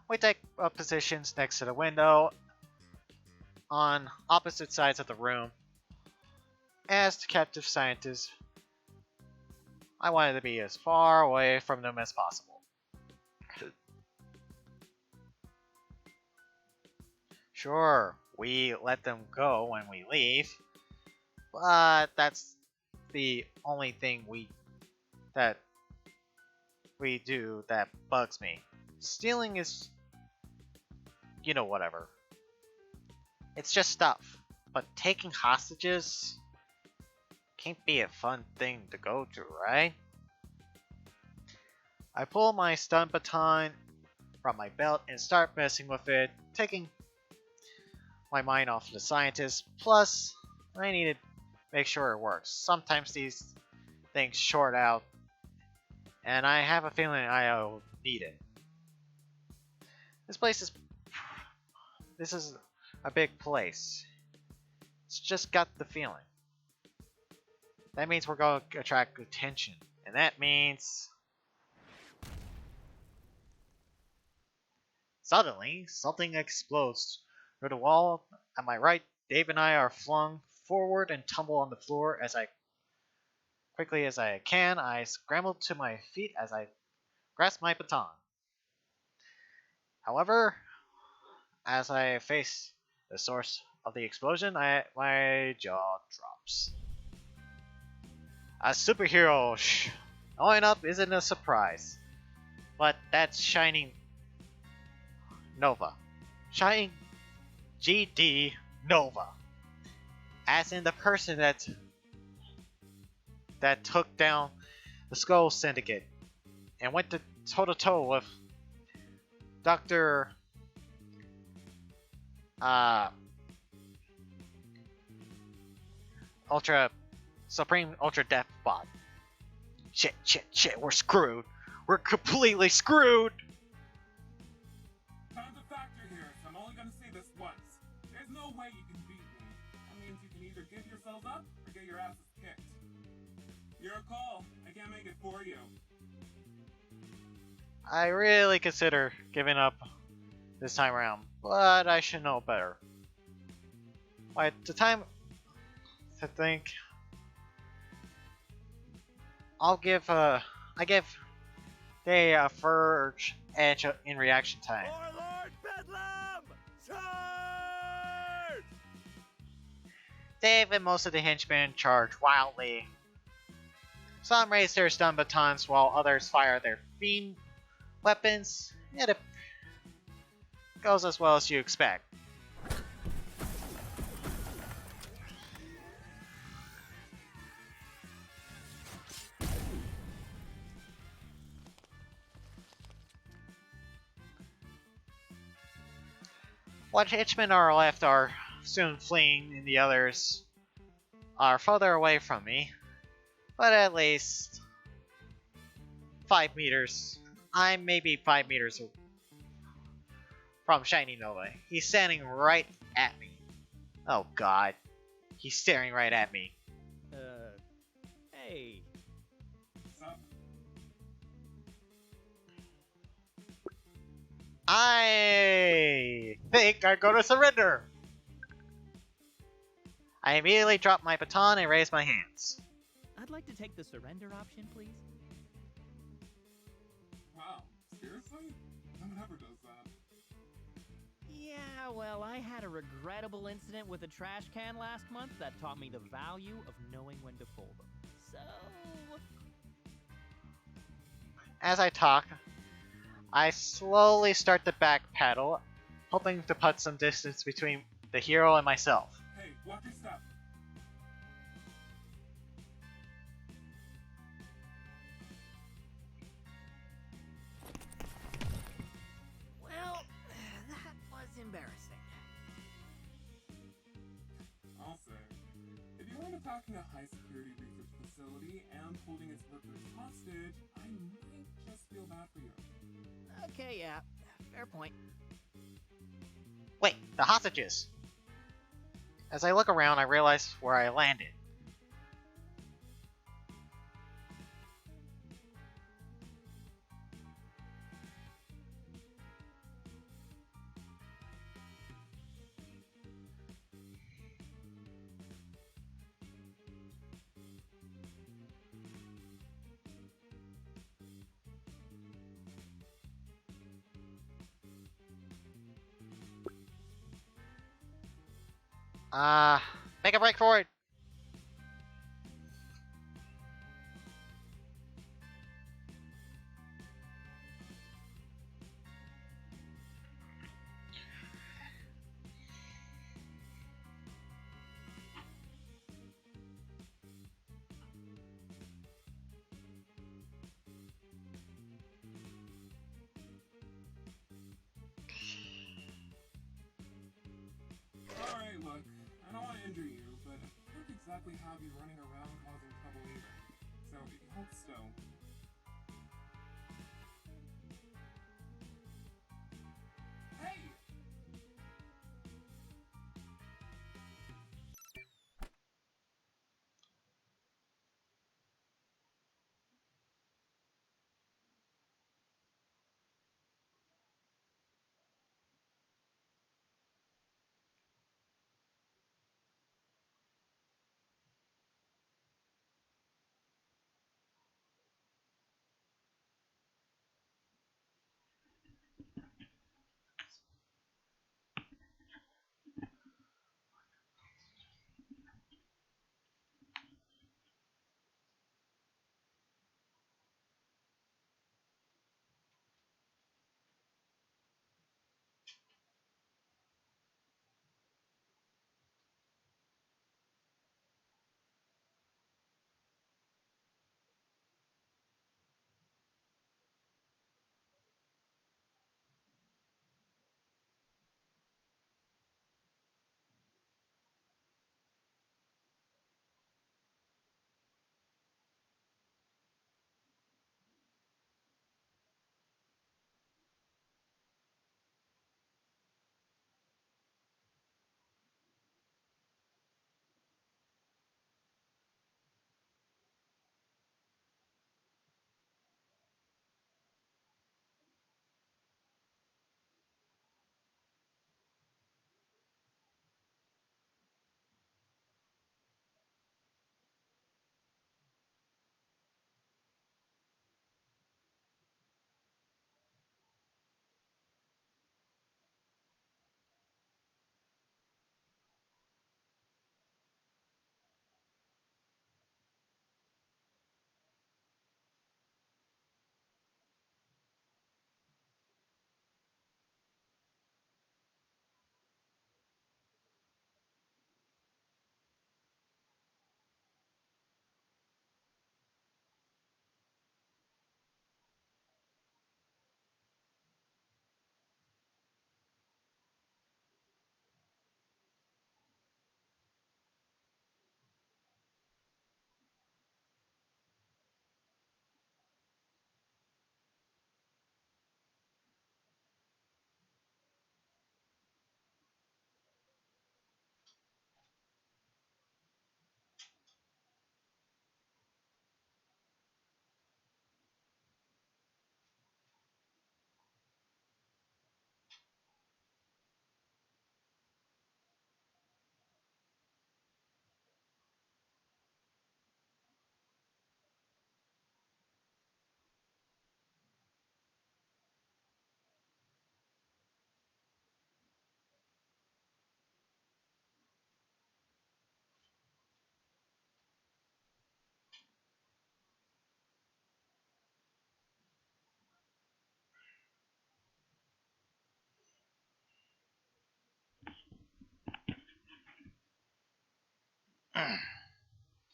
We take up positions next to the window on opposite sides of the room. As the captive scientist, I wanted to be as far away from them as possible. Sure, we let them go when we leave, but that's the only thing that we do that bugs me. Stealing is, whatever. It's just stuff, but taking hostages can't be a fun thing to go through, right? I pull my stun baton from my belt and start messing with it, taking my mind off the scientist. Plus, I need to make sure it works. Sometimes these things short out, and I have a feeling I'll need it. This is a big place. It's just got the feeling. That means we're going to attract attention, and that means suddenly something explodes through the wall. At my right, Dave and I are flung forward and tumble on the floor. As quickly as I can, I scramble to my feet as I grasp my baton. However, as I face the source of the explosion, my jaw drops. A superhero showing up isn't a surprise, but that's Shining Nova. Shining GD Nova. As in the person that took down the Skull Syndicate and went to toe-to-toe with Dr. Supreme Ultra Death Bot. Shit, we're screwed. We're completely screwed! Time's a factor here, so I'm only gonna say this once. There's no way you can beat me. That means you can either give yourselves up or get your asses kicked. Your call. I can't make it for you. I really consider giving up this time around, but I should know better. By the time to think, I give they a Furge edge in reaction time. Warlord Bedlam! Charge! Dave and most of the henchmen charge wildly. Some raise their stun batons while others fire their fiend weapons. It goes as well as you expect. What henchmen are left are soon fleeing, and the others are further away from me, but at least 5 meters. I'm maybe 5 meters from Shiny Nova. He's standing right at me. Oh god. He's staring right at me. Hey. Sup? I think I'm gonna surrender! I immediately drop my baton and raise my hands. I'd like to take the surrender option, please. Wow, seriously? No one ever does that. Yeah, well, I had a regrettable incident with a trash can last month that taught me the value of knowing when to fold them. So... As I talk, I slowly start to back pedal, hoping to put some distance between the hero and myself. Hey, watch your step. Well, that was embarrassing. attacking a high security research facility and holding its workers hostage, I might just feel bad for you. Okay, yeah, fair point. Wait, the hostages! As I look around, I realize where I landed. Make a break for it! Alright, look, I don't want to injure you, but I can't exactly have you running around causing trouble either. So, hold still. Hey!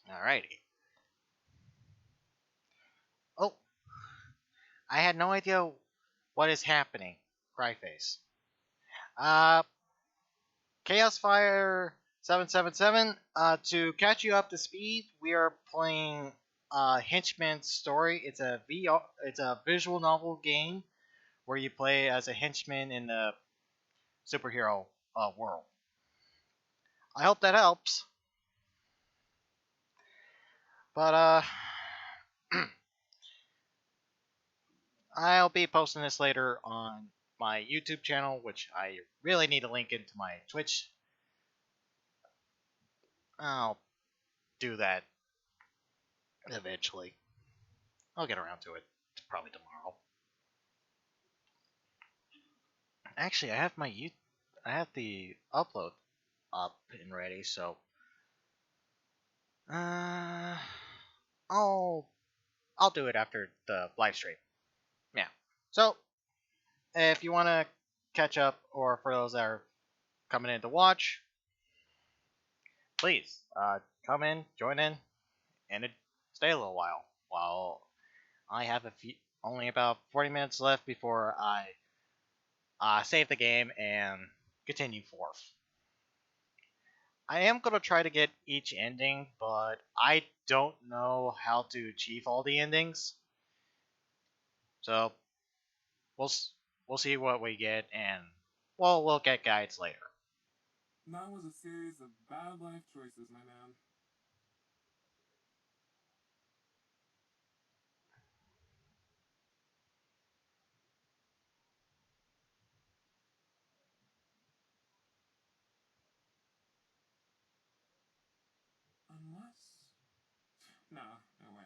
Alrighty. Oh, I had no idea what is happening. Cryface. Uh, Chaos Fire 777. To catch you up to speed, we are playing Henchman's Story. It's a visual novel game where you play as a henchman in the superhero world. I hope that helps. But I'll be posting this later on my YouTube channel, which I really need to link into my Twitch. I'll do that eventually. I'll get around to it probably tomorrow. Actually, I have the upload up and ready, so I'll do it after the live stream. Yeah. So if you want to catch up, or for those that are coming in to watch, please come in, join in, and stay a little while I have only about 40 minutes left before I save the game and continue forth. I am going to try to get each ending, but I don't know how to achieve all the endings. So we'll see what we get, and we'll get guides later. That was a series of bad life choices, my man. Unless... Nah, no way.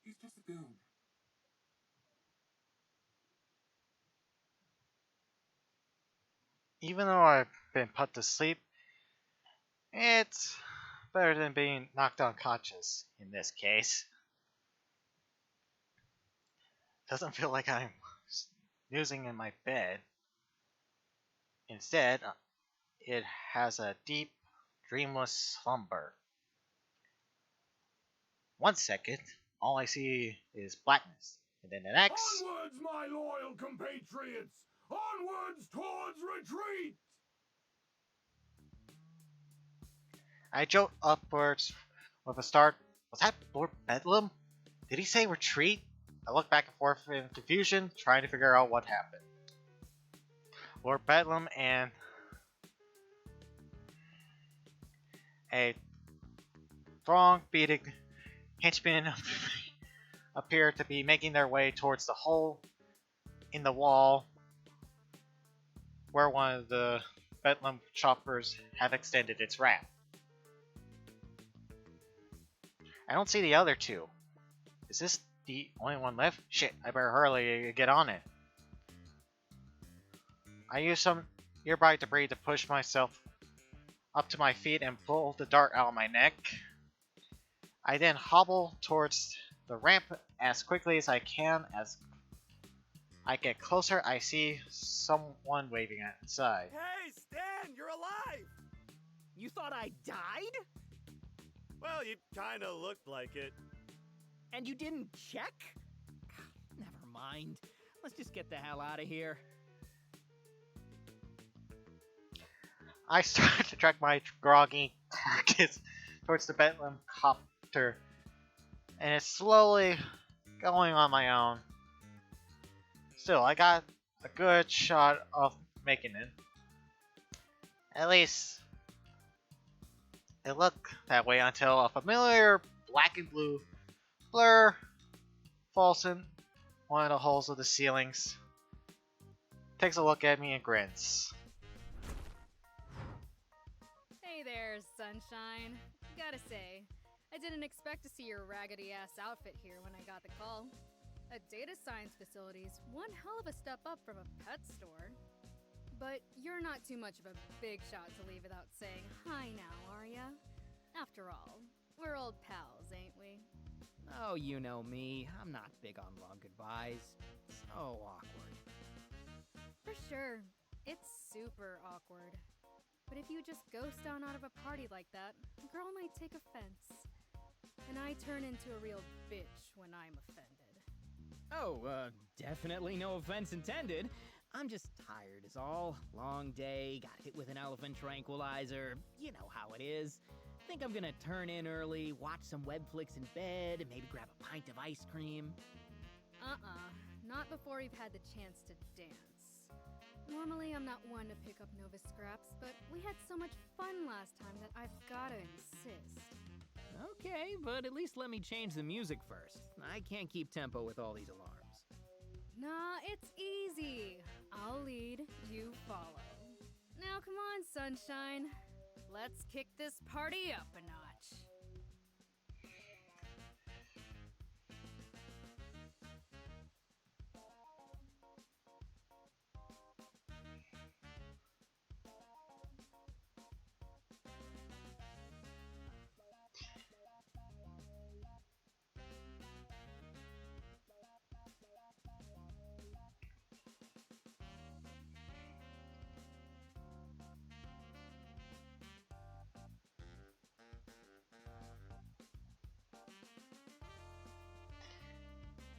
He's just a goon. Even though I've been put to sleep, it's better than being knocked unconscious in this case. Doesn't feel like I'm snoozing in my bed. Instead, it has a deep, dreamless slumber. 1 second, all I see is blackness, and then the next, Onwards, my loyal compatriots! Onwards towards retreat! I jolt upwards with a start. Was that Lord Bedlam? Did he say retreat? I look back and forth in confusion, trying to figure out what happened. Lord Bedlam and a throng beating henchmen appear to be making their way towards the hole in the wall where one of the Bedlam choppers have extended its wrap. I don't see the other two. Is this the only one left? Shit, I better hurry get on it. I use some nearby debris to push myself up to my feet and pull the dart out of my neck. I then hobble towards the ramp as quickly as I can. As I get closer, I see someone waving outside. Hey, Stan, you're alive! You thought I died? Well, you kinda looked like it. And you didn't check? Never mind. Let's just get the hell out of here. I start to track my groggy carcass towards the Bedlam copter, and it's slowly going on my own. Still, I got a good shot of making it. At least, it looked that way until a familiar black and blue blur falls in one of the holes of the ceilings. Takes a look at me and grins. Hey there, sunshine. Gotta say, I didn't expect to see your raggedy ass outfit here when I got the call. A data science facility's one hell of a step up from a pet store. But you're not too much of a big shot to leave without saying hi now, are ya? After all, we're old pals, ain't we? Oh, you know me. I'm not big on long goodbyes. So awkward. For sure. It's super awkward. But if you just ghost on out of a party like that, a girl might take offense. And I turn into a real bitch when I'm offended. Oh, definitely no offense intended. I'm just tired is all. Long day, got hit with an elephant tranquilizer. You know how it is. Think I'm gonna turn in early, watch some web flicks in bed, and maybe grab a pint of ice cream. Not before you've had the chance to dance. Normally, I'm not one to pick up novice scraps, but we had so much fun last time that I've gotta insist. Okay, but at least let me change the music first. I can't keep tempo with all these alarms. Nah, it's easy. I'll lead, you follow. Now come on, sunshine. Let's kick this party up a notch.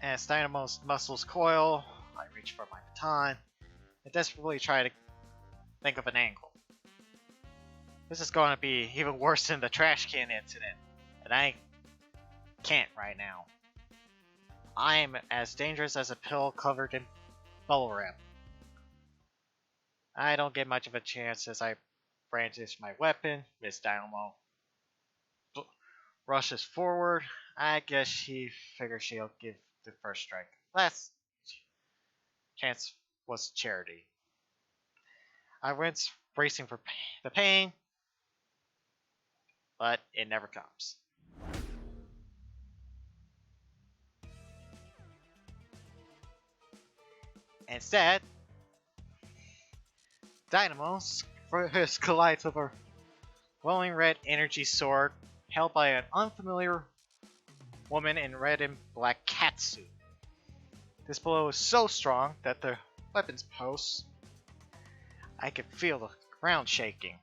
As Dynamo's muscles coil, I reach for my baton and desperately try to think of an angle. This is going to be even worse than the trash can incident, and I can't right now. I am as dangerous as a pill covered in bubble wrap. I don't get much of a chance as I brandish my weapon. Miss Dynamo rushes forward. I guess she figures she'll give the first strike. Last chance was charity. I wince, bracing for the pain, but it never comes. Instead, Dynamo collides with a glowing red energy sword held by an unfamiliar woman in red and black catsuit. This blow is so strong that the weapons posts, I could feel the ground shaking.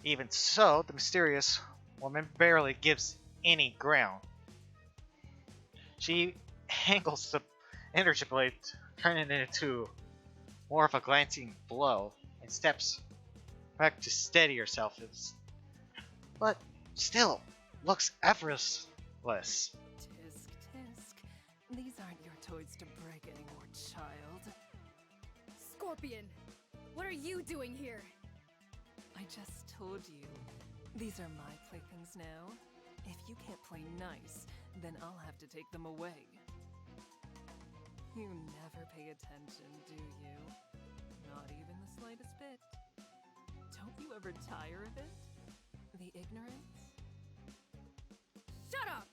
Even so, the mysterious woman barely gives any ground. She angles the energy blade, turning it into more of a glancing blow, and steps back to steady herself. But still, looks effortless. Tisk, tisk. These aren't your toys to break anymore, child. Scorpion, what are you doing here? I just told you. These are my playthings now. If you can't play nice, then I'll have to take them away. You never pay attention, do you? Not even the slightest bit. Don't you ever tire of it? The ignorance? Shut up!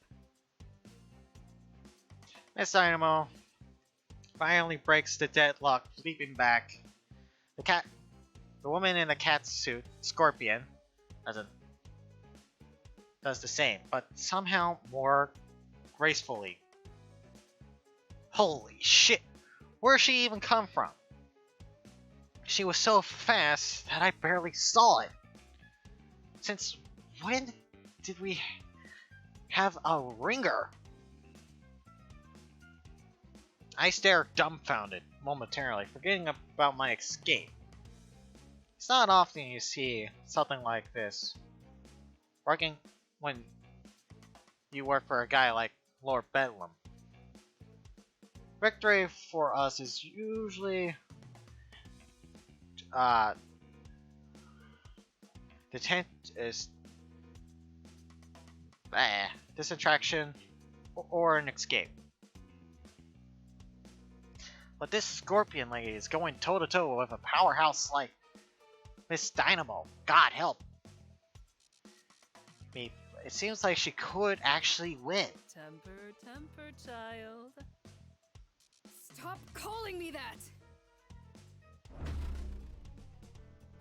Miss Dynamo finally breaks the deadlock, leaping back. The woman in the cat suit, Scorpion, does the same, but somehow more gracefully. Holy shit! Where'd she even come from? She was so fast that I barely saw it. Since when did we have a ringer? I stare dumbfounded, momentarily, forgetting about my escape. It's not often you see something like this. Working when you work for a guy like Lord Bedlam. Victory for us is usually distraction or an escape. But this Scorpion lady is going toe to toe with a powerhouse like Miss Dynamo. God help me. It seems like she could actually win. Temper, temper, child. Stop calling me that!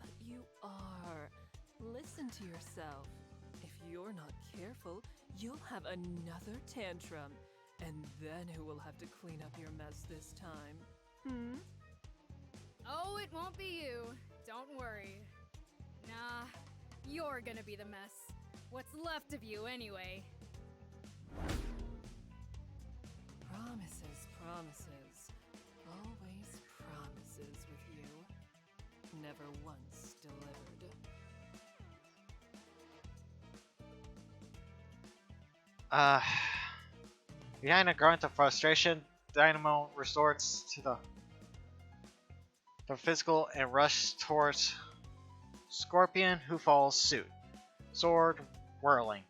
But you are. Listen to yourself. If you're not careful, you'll have another tantrum. And then who will have to clean up your mess this time? Oh, it won't be you. Don't worry. Nah, you're gonna be the mess. What's left of you, anyway. Promises, promises. Always never once delivered. Uh, Behind a grunt of frustration, Dynamo resorts to the physical and rushes towards Scorpion, who follows suit, sword whirling.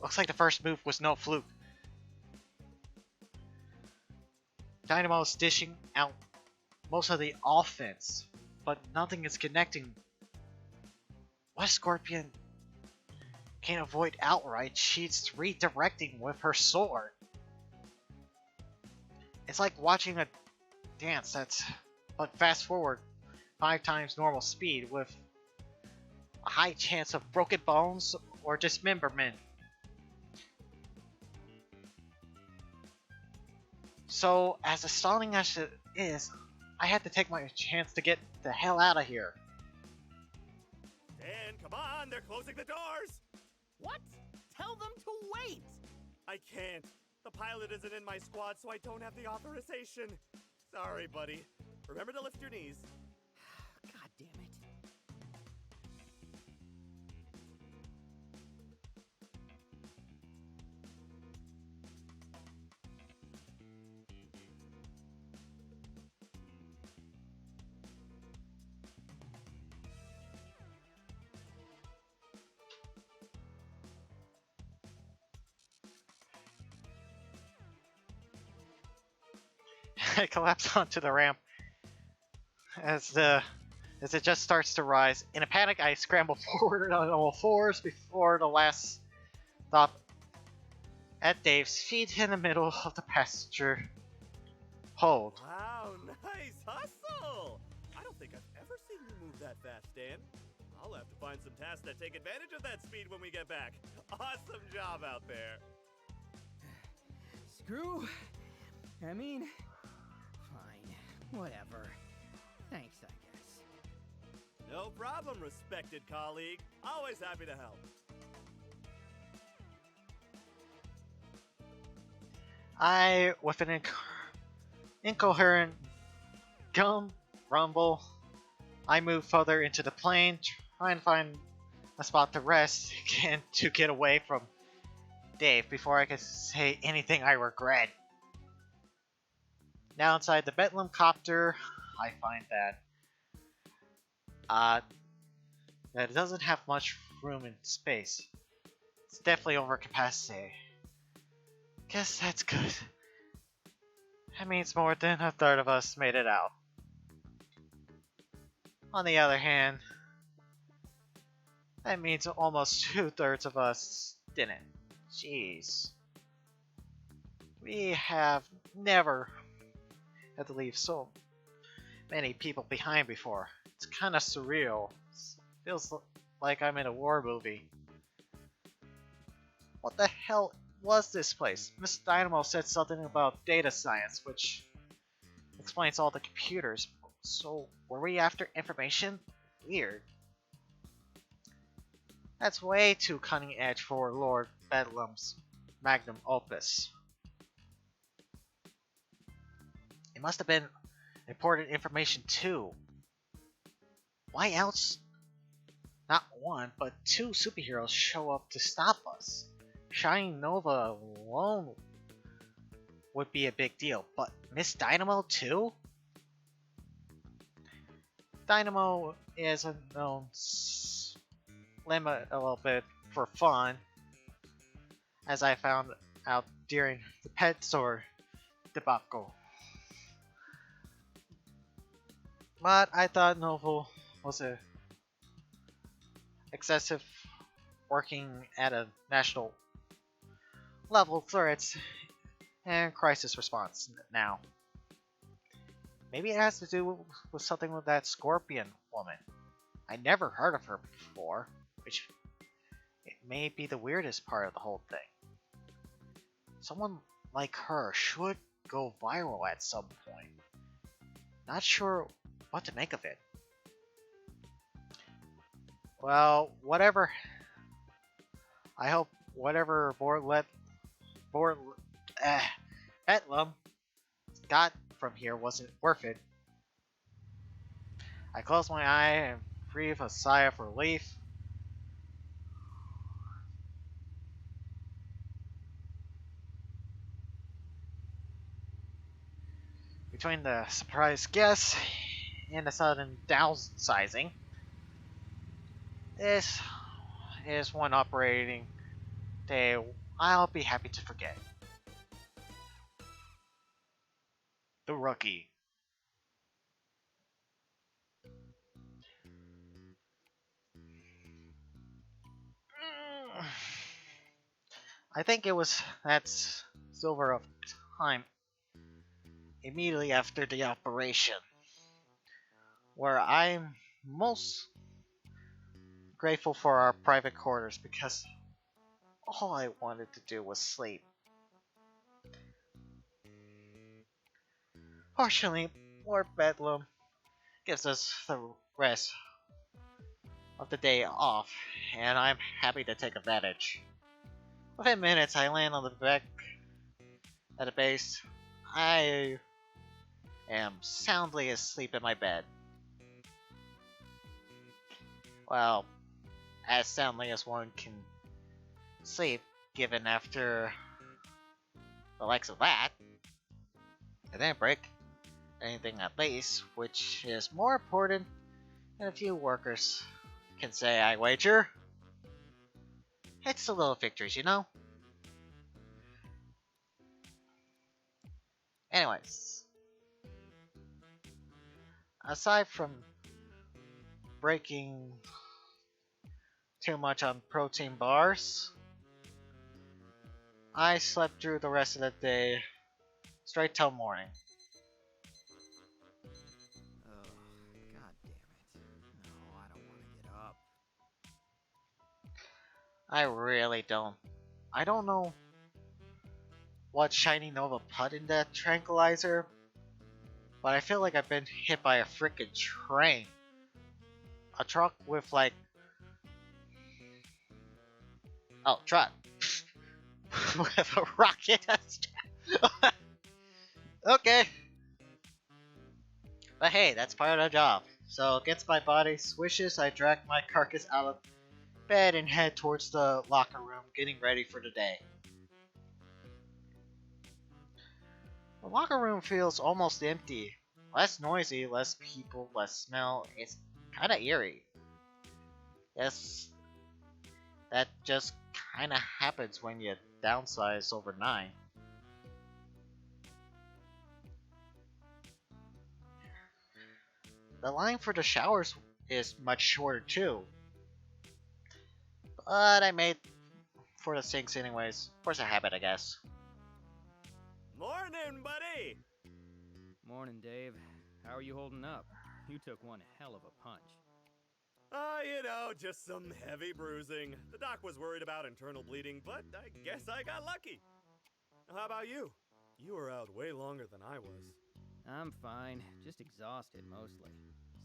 Looks like the first move was no fluke. Dynamo's dishing out most of the offense, but nothing is connecting. What Scorpion can't avoid outright, she's redirecting with her sword. It's like watching a dance but fast forward 5 times normal speed with a high chance of broken bones or dismemberment. So, as astounding as it is, I had to take my chance to get the hell out of here. Dan, come on, they're closing the doors! What? Tell them to wait! I can't. The pilot isn't in my squad, so I don't have the authorization. Sorry, buddy. Remember to lift your knees. God damn it. I collapse onto the ramp as it just starts to rise. In a panic, I scramble forward on all fours before the last stop at Dave's feet in the middle of the passenger hold. Wow, nice hustle! I don't think I've ever seen you move that fast, Dan. I'll have to find some tasks that take advantage of that speed when we get back. Awesome job out there. Screw. I mean, fine. Whatever. Thanks, I guess. No problem, respected colleague. Always happy to help. With an incoherent gum rumble, I move further into the plane, trying to find a spot to rest and to get away from Dave before I can say anything I regret. Now inside the Bedlam copter, I find that it doesn't have much room in space. It's definitely over capacity. Guess that's good. That means more than a third of us made it out. On the other hand, that means almost 2/3 of us didn't. Jeez. We have never had to leave so many people behind before. It's kinda surreal. Feels like I'm in a war movie. What the hell was this place? Miss Dynamo said something about data science, which explains all the computers. So, were we after information? Weird. That's way too cutting edge for Lord Bedlam's magnum opus. It must have been important information too. Why else not one, but 2 superheroes show up to stop us? Shining Nova alone would be a big deal, but Miss Dynamo too? Dynamo is a known limit a little bit for fun, as I found out during the pet store debacle. But I thought Nova was a excessive working at a national level threats and crisis response now. Maybe it has to do with something with that Scorpion woman. I never heard of her before, which it may be the weirdest part of the whole thing. Someone like her should go viral at some point. Not sure what to make of it. Well, whatever. I hope whatever Bedlam got from here wasn't worth it. I close my eye and breathe a sigh of relief. Between the surprise guests and the sudden downsizing, this is one operating day I'll be happy to forget. The rookie. I think it was that silver of time immediately after the operation where I'm most grateful for our private quarters because all I wanted to do was sleep. Fortunately, Lord Bedlam gives us the rest of the day off, and I'm happy to take advantage. Within minutes, I land on the deck at the base. I am soundly asleep in my bed. Well, as soundly as one can sleep, given after the likes of that. I didn't break anything at least, which is more important than a few workers can say, I wager. It's the little victories, you know? Anyways, aside from breaking too much on protein bars, I slept through the rest of the day straight till morning. Oh, god damn it. No, I don't want to get up. I really don't. I don't know what Shiny Nova put in that tranquilizer, but I feel like I've been hit by a freaking train. A truck with like... Oh, truck. With a rocket. Okay. But hey, that's part of the job. So against my body's wishes, I drag my carcass out of bed and head towards the locker room, getting ready for the day. The locker room feels almost empty. Less noisy, less people, less smell. It's kinda eerie. Yes, that just kinda happens when you downsize overnight. The line for the showers is much shorter too. But I made for the sinks anyways. Force a habit, I guess. Morning, buddy! Morning, Dave. How are you holding up? You took one hell of a punch. You know, just some heavy bruising. The doc was worried about internal bleeding, but I guess I got lucky. How about you? You were out way longer than I was. I'm fine, just exhausted mostly.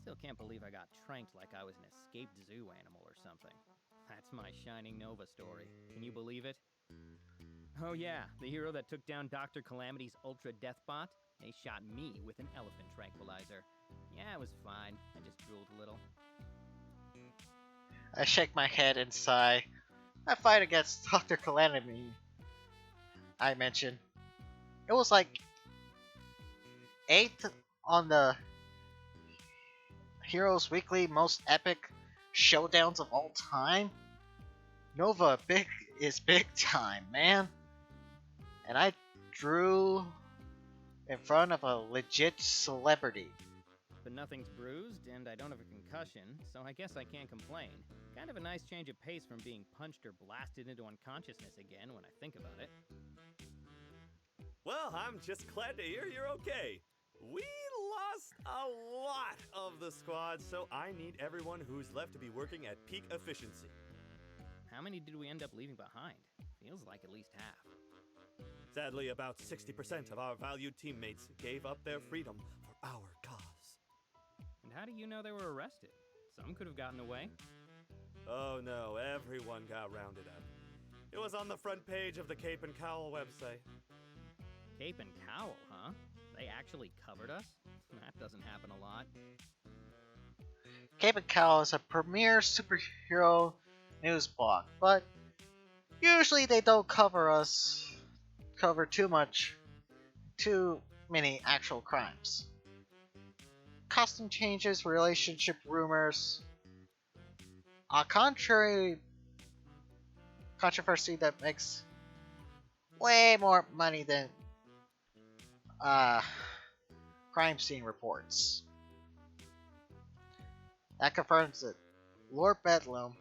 Still can't believe I got tranked like I was an escaped zoo animal or something. That's my Shining Nova story. Can you believe it? Oh yeah, the hero that took down Dr. Calamity's Ultra Death Bot? They shot me with an elephant tranquilizer. Yeah, it was fine. I just drooled a little. I shake my head and sigh. That fight against Dr. Calamity I mentioned. It was like 8th on the Heroes Weekly most epic showdowns of all time. Nova is big time, man. And I drew in front of a legit celebrity. But nothing's bruised, and I don't have a concussion, so I guess I can't complain. Kind of a nice change of pace from being punched or blasted into unconsciousness again when I think about it. Well, I'm just glad to hear you're okay. We lost a lot of the squad, so I need everyone who's left to be working at peak efficiency. How many did we end up leaving behind? Feels like at least half. Sadly, about 60% of our valued teammates gave up their freedom for our cause. And how do you know they were arrested? Some could have gotten away. Oh no, everyone got rounded up. It was on the front page of the Cape and Cowl website. Cape and Cowl, huh? They actually covered us? That doesn't happen a lot. Cape and Cow is a premier superhero news blog, but usually they don't cover too many actual crimes. Costume changes, relationship rumors, a controversy that makes way more money than uh, crime scene reports. That confirms that Lord Bedlam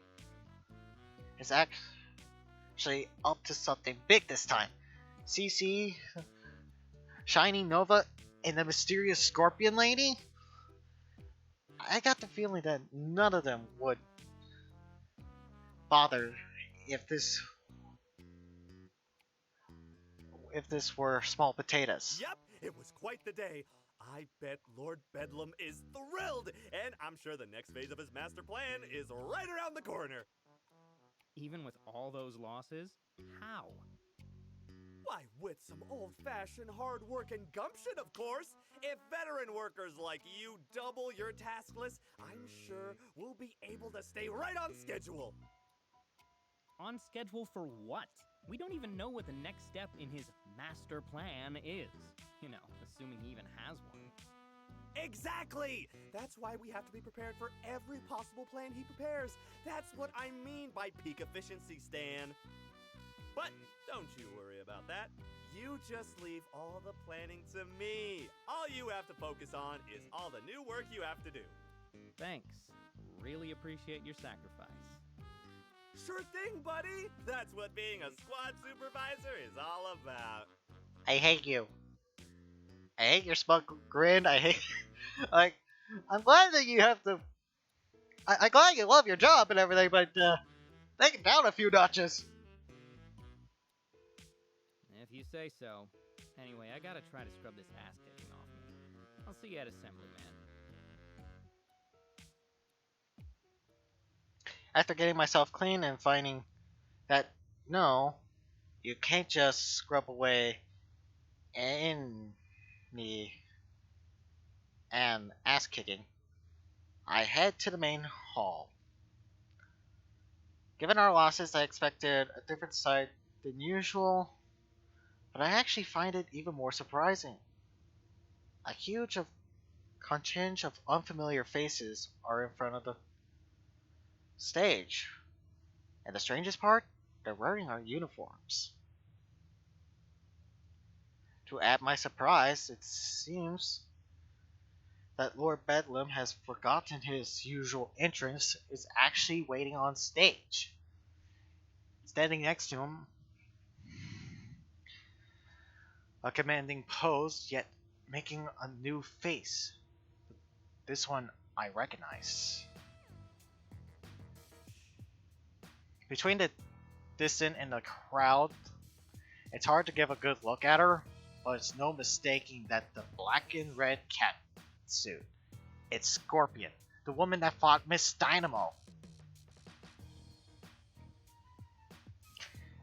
is actually up to something big this time. CC, Shiny Nova, and the mysterious Scorpion Lady? I got the feeling that none of them would bother if this were small potatoes. Yep, it was quite the day. I bet Lord Bedlam is thrilled, and I'm sure the next phase of his master plan is right around the corner. Even with all those losses? How? Why, with some old-fashioned hard work and gumption, of course. If veteran workers like you double your task list, I'm sure we'll be able to stay right on schedule. On schedule for what? We don't even know what the next step in his master plan is. You know, assuming he even has one. Exactly! That's why we have to be prepared for every possible plan he prepares. That's what I mean by peak efficiency, Stan. But don't you worry about that. You just leave all the planning to me. All you have to focus on is all the new work you have to do. Thanks. Really appreciate your sacrifice. Sure thing, buddy. That's what being a squad supervisor is all about. I hate you. I hate your smug grin. I hate. Like, I'm glad that you have to. I'm glad you love your job and everything, but take it down a few notches. If you say so. Anyway, I gotta try to scrub this ass kicking off me. I'll see you at assembly, man. After getting myself clean and finding that no, you can't just scrub away any and ass kicking, I head to the main hall. Given our losses, I expected a different sight than usual, but I actually find it even more surprising. A huge contingent of unfamiliar faces are in front of the stage. And the strangest part, they're wearing our uniforms. To add my surprise, it seems that Lord Bedlam has forgotten his usual entrance is actually waiting on stage. Standing next to him, a commanding pose, yet making a new face. This one I recognize. Between the distant and the crowd, it's hard to give a good look at her, but it's no mistaking that the black and red cat suit. It's Scorpion, the woman that fought Miss Dynamo.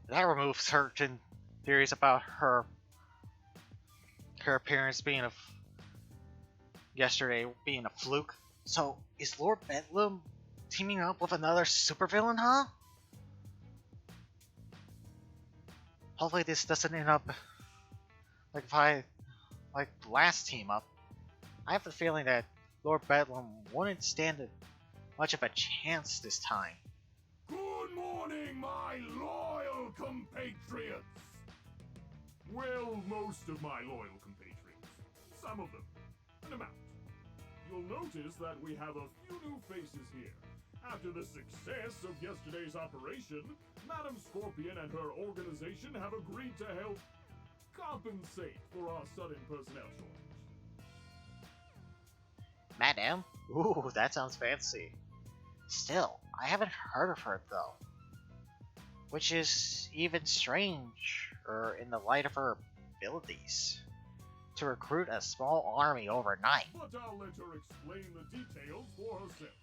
That removes certain theories about her appearance being yesterday being a fluke. So is Lord Bedlam teaming up with another supervillain, huh? Hopefully this doesn't end up like last team up. I have the feeling that Lord Bedlam wouldn't stand much of a chance this time. Good morning, my loyal compatriots! Well, most of my loyal compatriots. Some of them. An amount. You'll notice that we have a few new faces here. After the success of yesterday's operation, Madam Scorpion and her organization have agreed to help compensate for our sudden personnel shortage. Madam? Ooh, that sounds fancy. Still, I haven't heard of her though. Which is even stranger in the light of her abilities. To recruit a small army overnight. But I'll let her explain the details for herself.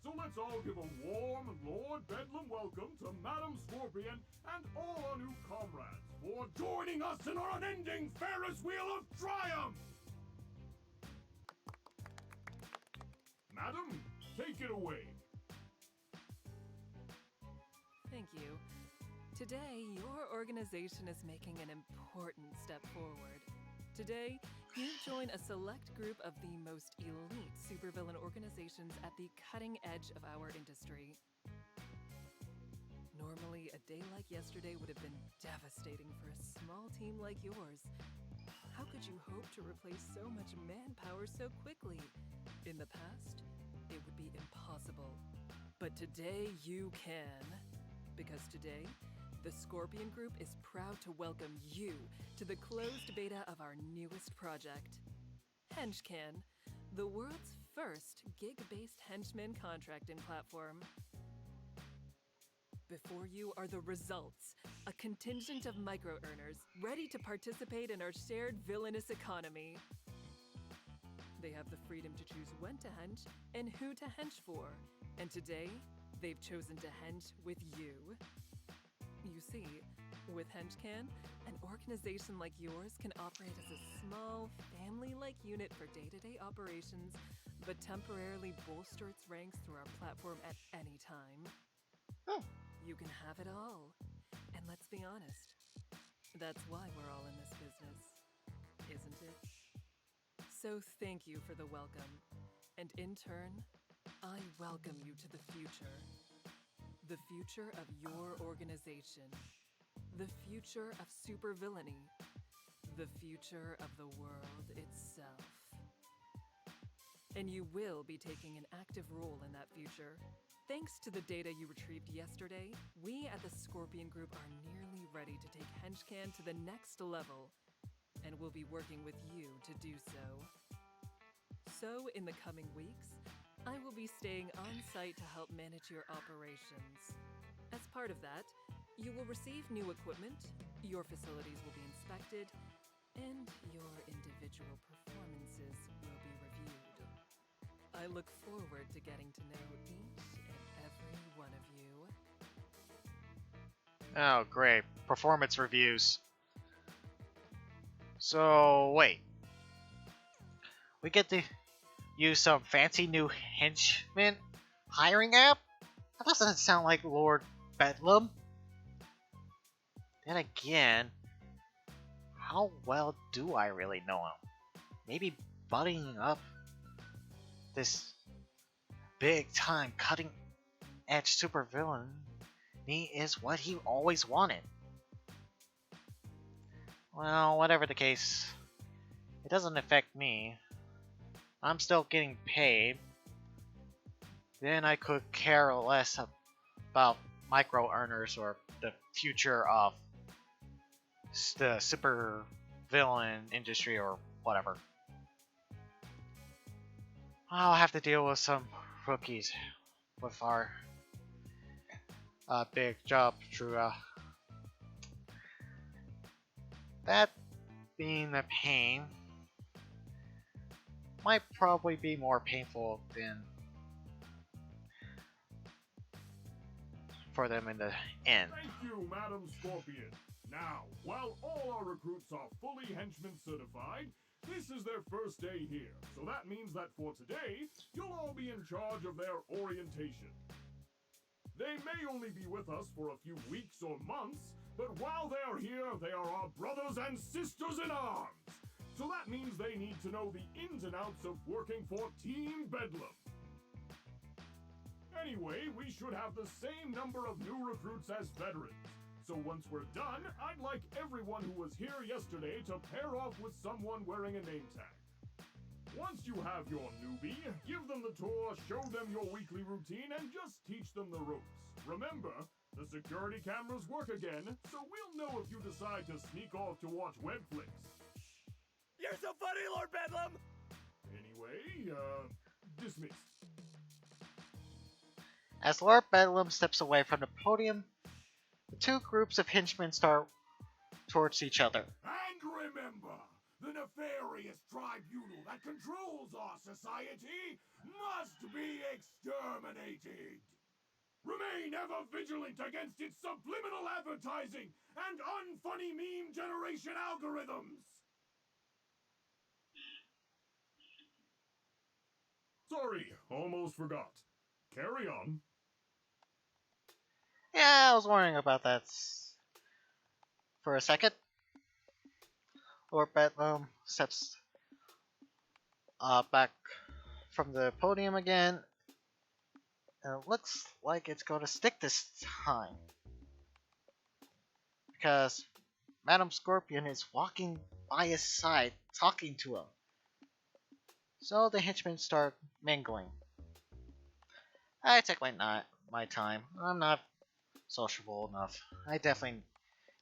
So let's all give a warm Lord Bedlam welcome to Madam Scorpion and all our new comrades for joining us in our unending Ferris Wheel of Triumph! Madam, take it away. Thank you. Today, your organization is making an important step forward. Today, you join a select group of the most elite supervillain organizations at the cutting edge of our industry. Normally, a day like yesterday would have been devastating for a small team like yours. How could you hope to replace so much manpower so quickly? In the past, it would be impossible. But today you can. Because today, the Scorpion Group is proud to welcome you to the closed beta of our newest project, Henchman, the world's first gig-based henchman contracting platform. Before you are the results, a contingent of micro-earners ready to participate in our shared villainous economy. They have the freedom to choose when to hench and who to hench for, and today, they've chosen to hench with you. You see, with Henchman, an organization like yours can operate as a small, family-like unit for day-to-day operations, but temporarily bolster its ranks through our platform at any time. Oh. You can have it all. And let's be honest, that's why we're all in this business, isn't it? So thank you for the welcome. And in turn, I welcome you to the future. The future of your organization. The future of supervillainy. The future of the world itself. And you will be taking an active role in that future. Thanks to the data you retrieved yesterday, we at the Scorpion Group are nearly ready to take Henchman to the next level, and we'll be working with you to do so. So, in the coming weeks, I will be staying on site to help manage your operations. As part of that, you will receive new equipment, your facilities will be inspected, and your individual performances will be reviewed. I look forward to getting to know each and every one of you. Oh, great. Performance reviews. So, wait. We get to use some fancy new henchman hiring app? That doesn't sound like Lord Bedlam. Then again, how well do I really know him? Maybe butting up this big time cutting edge supervillain is what he always wanted. Well, whatever the case, it doesn't affect me. I'm still getting paid. Then I could care less about micro earners or the future of the super villain industry or whatever. I'll have to deal with some rookies with our big job through that being a pain might probably be more painful than for them in the end. Thank you, Madam Scorpion. Now, while all our recruits are fully henchman certified, this is their first day here, so that means that for today, you'll all be in charge of their orientation. They may only be with us for a few weeks or months, but while they're here, they are our brothers and sisters in arms. So that means they need to know the ins and outs of working for Team Bedlam. Anyway, we should have the same number of new recruits as veterans. So once we're done, I'd like everyone who was here yesterday to pair off with someone wearing a name tag. Once you have your newbie, give them the tour, show them your weekly routine, and just teach them the ropes. Remember, the security cameras work again, so we'll know if you decide to sneak off to watch web flicks. You're so funny, Lord Bedlam! Anyway, dismissed. As Lord Bedlam steps away from the podium, the two groups of henchmen start towards each other. And remember, the nefarious tribunal that controls our society must be exterminated. Remain ever vigilant against its subliminal advertising and unfunny meme generation algorithms. Sorry, almost forgot. Carry on. Yeah, I was wondering about that for a second. Lord Bedlam steps back from the podium again. And it looks like it's going to stick this time. Because Madam Scorpion is walking by his side, talking to him. So the henchmen start mingling. I take my time. I'm not sociable enough. I definitely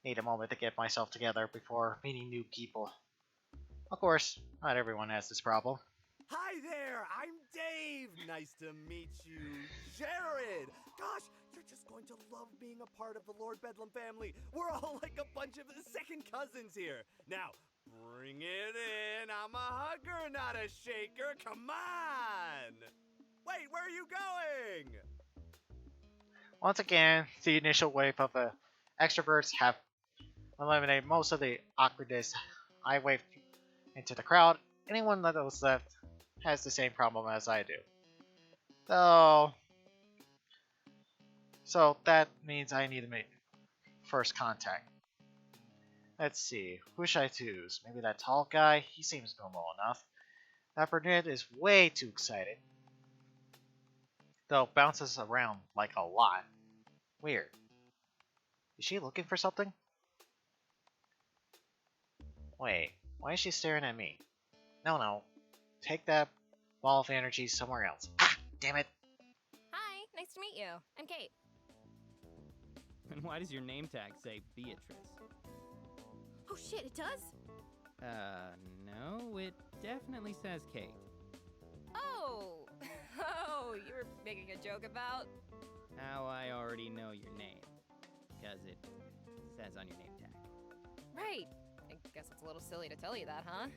need a moment to get myself together before meeting new people. Of course, not everyone has this problem. Hi there, I'm Dave. Nice to meet you, Jared. Gosh, you're just going to love being a part of the Lord Bedlam family. We're all like a bunch of second cousins here. Now, bring it in. I'm a hugger, not a shaker. Come on. Wait, where are you going? Once again, the initial wave of the extroverts have eliminated most of the awkwardness. I waved into the crowd. Anyone that was left has the same problem as I do. So that means I need to make first contact. Let's see, who should I choose? Maybe that tall guy? He seems normal enough. That brunette is way too excited. Though bounces around like a lot. Weird. Is she looking for something? Wait, why is she staring at me? No. Take that ball of energy somewhere else. Ah, damn it. Hi, nice to meet you. I'm Kate. And why does your name tag say Beatrice? Oh shit, it does? No, it definitely says Kate. Oh! Oh, you were making a joke about? How I already know your name. Because it says on your name tag. Right. I guess it's a little silly to tell you that, huh?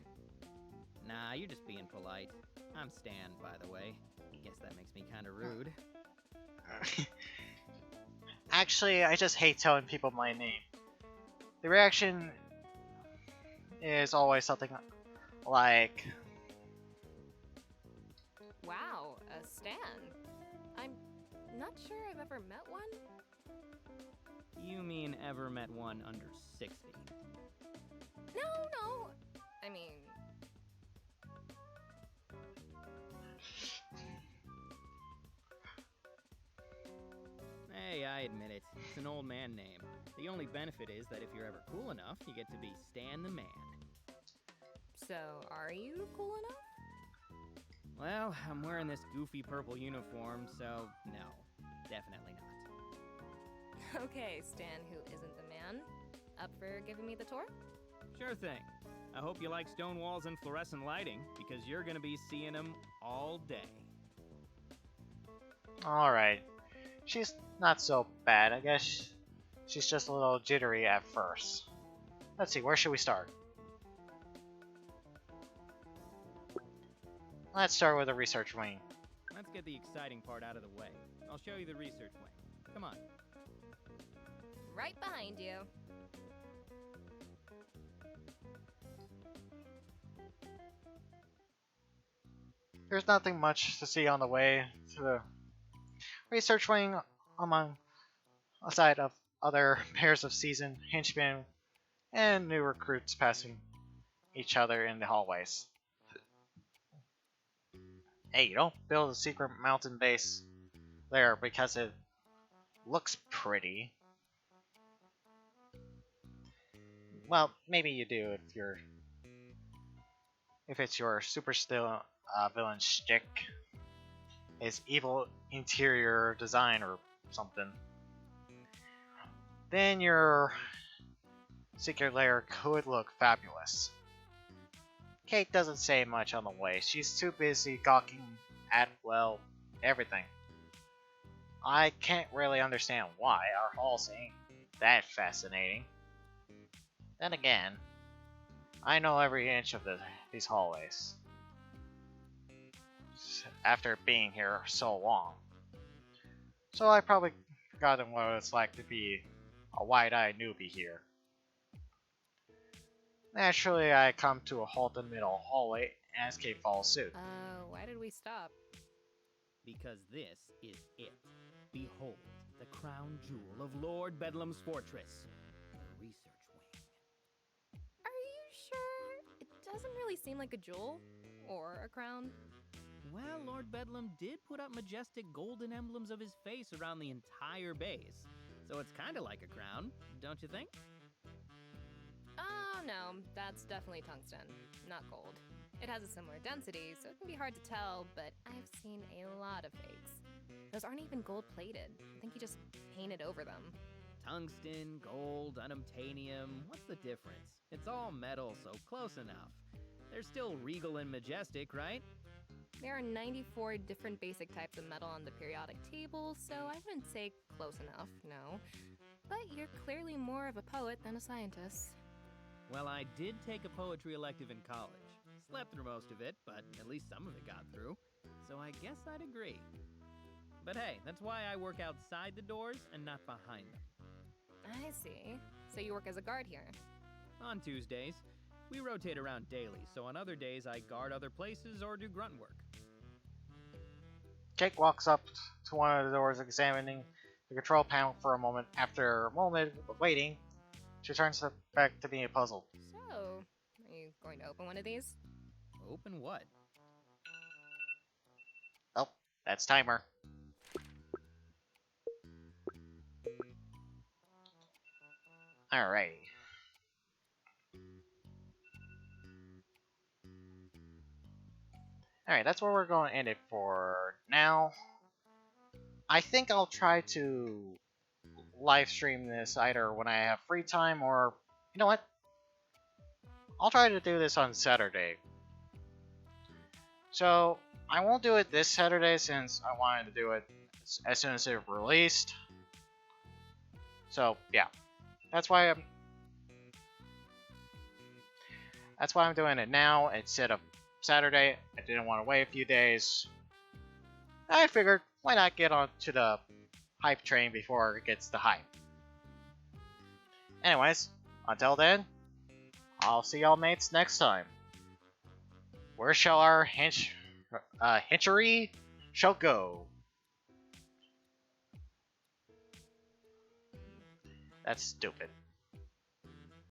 Nah, you're just being polite. I'm Stan, by the way. Guess that makes me kinda rude. Actually, I just hate telling people my name. The reaction is always something like, Wow, a Stan. I'm not sure I've ever met one. You mean ever met one under 60? No. I mean... Hey, I admit it. It's an old man name. The only benefit is that if you're ever cool enough, you get to be Stan the Man. So, are you cool enough? Well, I'm wearing this goofy purple uniform, so no, definitely not. Okay, Stan who isn't the man. Up for giving me the tour? Sure thing. I hope you like stone walls and fluorescent lighting, because you're gonna be seeing them all day. alright. She's not so bad, I guess. She's just a little jittery at first. Let's see, where should we start? Let's start with the research wing. Let's get the exciting part out of the way. I'll show you the research wing. Come on. Right behind you. There's nothing much to see on the way to the research wing among aside of other pairs of seasoned henchmen and new recruits passing each other in the hallways. Hey, you don't build a secret mountain base there because it looks pretty. Well, maybe you do if it's your super still villain shtick, is evil interior design or something. Then your secret lair could look fabulous. Kate doesn't say much on the way. She's too busy gawking at, well, everything. I can't really understand why our halls ain't that fascinating. Then again, I know every inch of these hallways. After being here so long. So I probably forgotten what it's like to be a wide-eyed newbie here. Naturally, I come to a halt in the middle hallway as Kate follows suit. Why did we stop? Because this is it. Behold, the crown jewel of Lord Bedlam's fortress, the research wing. Are you sure? It doesn't really seem like a jewel or a crown. Well, Lord Bedlam did put up majestic golden emblems of his face around the entire base, so it's kind of like a crown, don't you think? Oh no, that's definitely tungsten, not gold. It has a similar density, so it can be hard to tell, but I've seen a lot of fakes. Those aren't even gold plated. I think you just painted over them. Tungsten, gold, unobtainium, what's the difference? It's all metal, so close enough. They're still regal and majestic, right? There are 94 different basic types of metal on the periodic table, so I wouldn't say close enough, no. But you're clearly more of a poet than a scientist. Well, I did take a poetry elective in college. Slept through most of it, but at least some of it got through. So I guess I'd agree. But hey, that's why I work outside the doors and not behind them. I see. So you work as a guard here? On Tuesdays, we rotate around daily, so on other days I guard other places or do grunt work. Jake walks up to one of the doors, examining the control panel for a moment. After a moment of waiting, she turns back to being puzzled. So, are you going to open one of these? Open what? Oh, that's timer. Alrighty. Alright, that's where we're going to end it for now. I think I'll try to live stream this either when I have free time or, you know what? I'll try to do this on Saturday. So, I won't do it this Saturday since I wanted to do it as soon as it released. So, yeah. That's why I'm doing it now instead of Saturday. I didn't want to wait a few days. I figured, why not get onto the hype train before it gets the hype. Anyways, until then, I'll see y'all mates next time. Where shall our henchery shall go? That's stupid.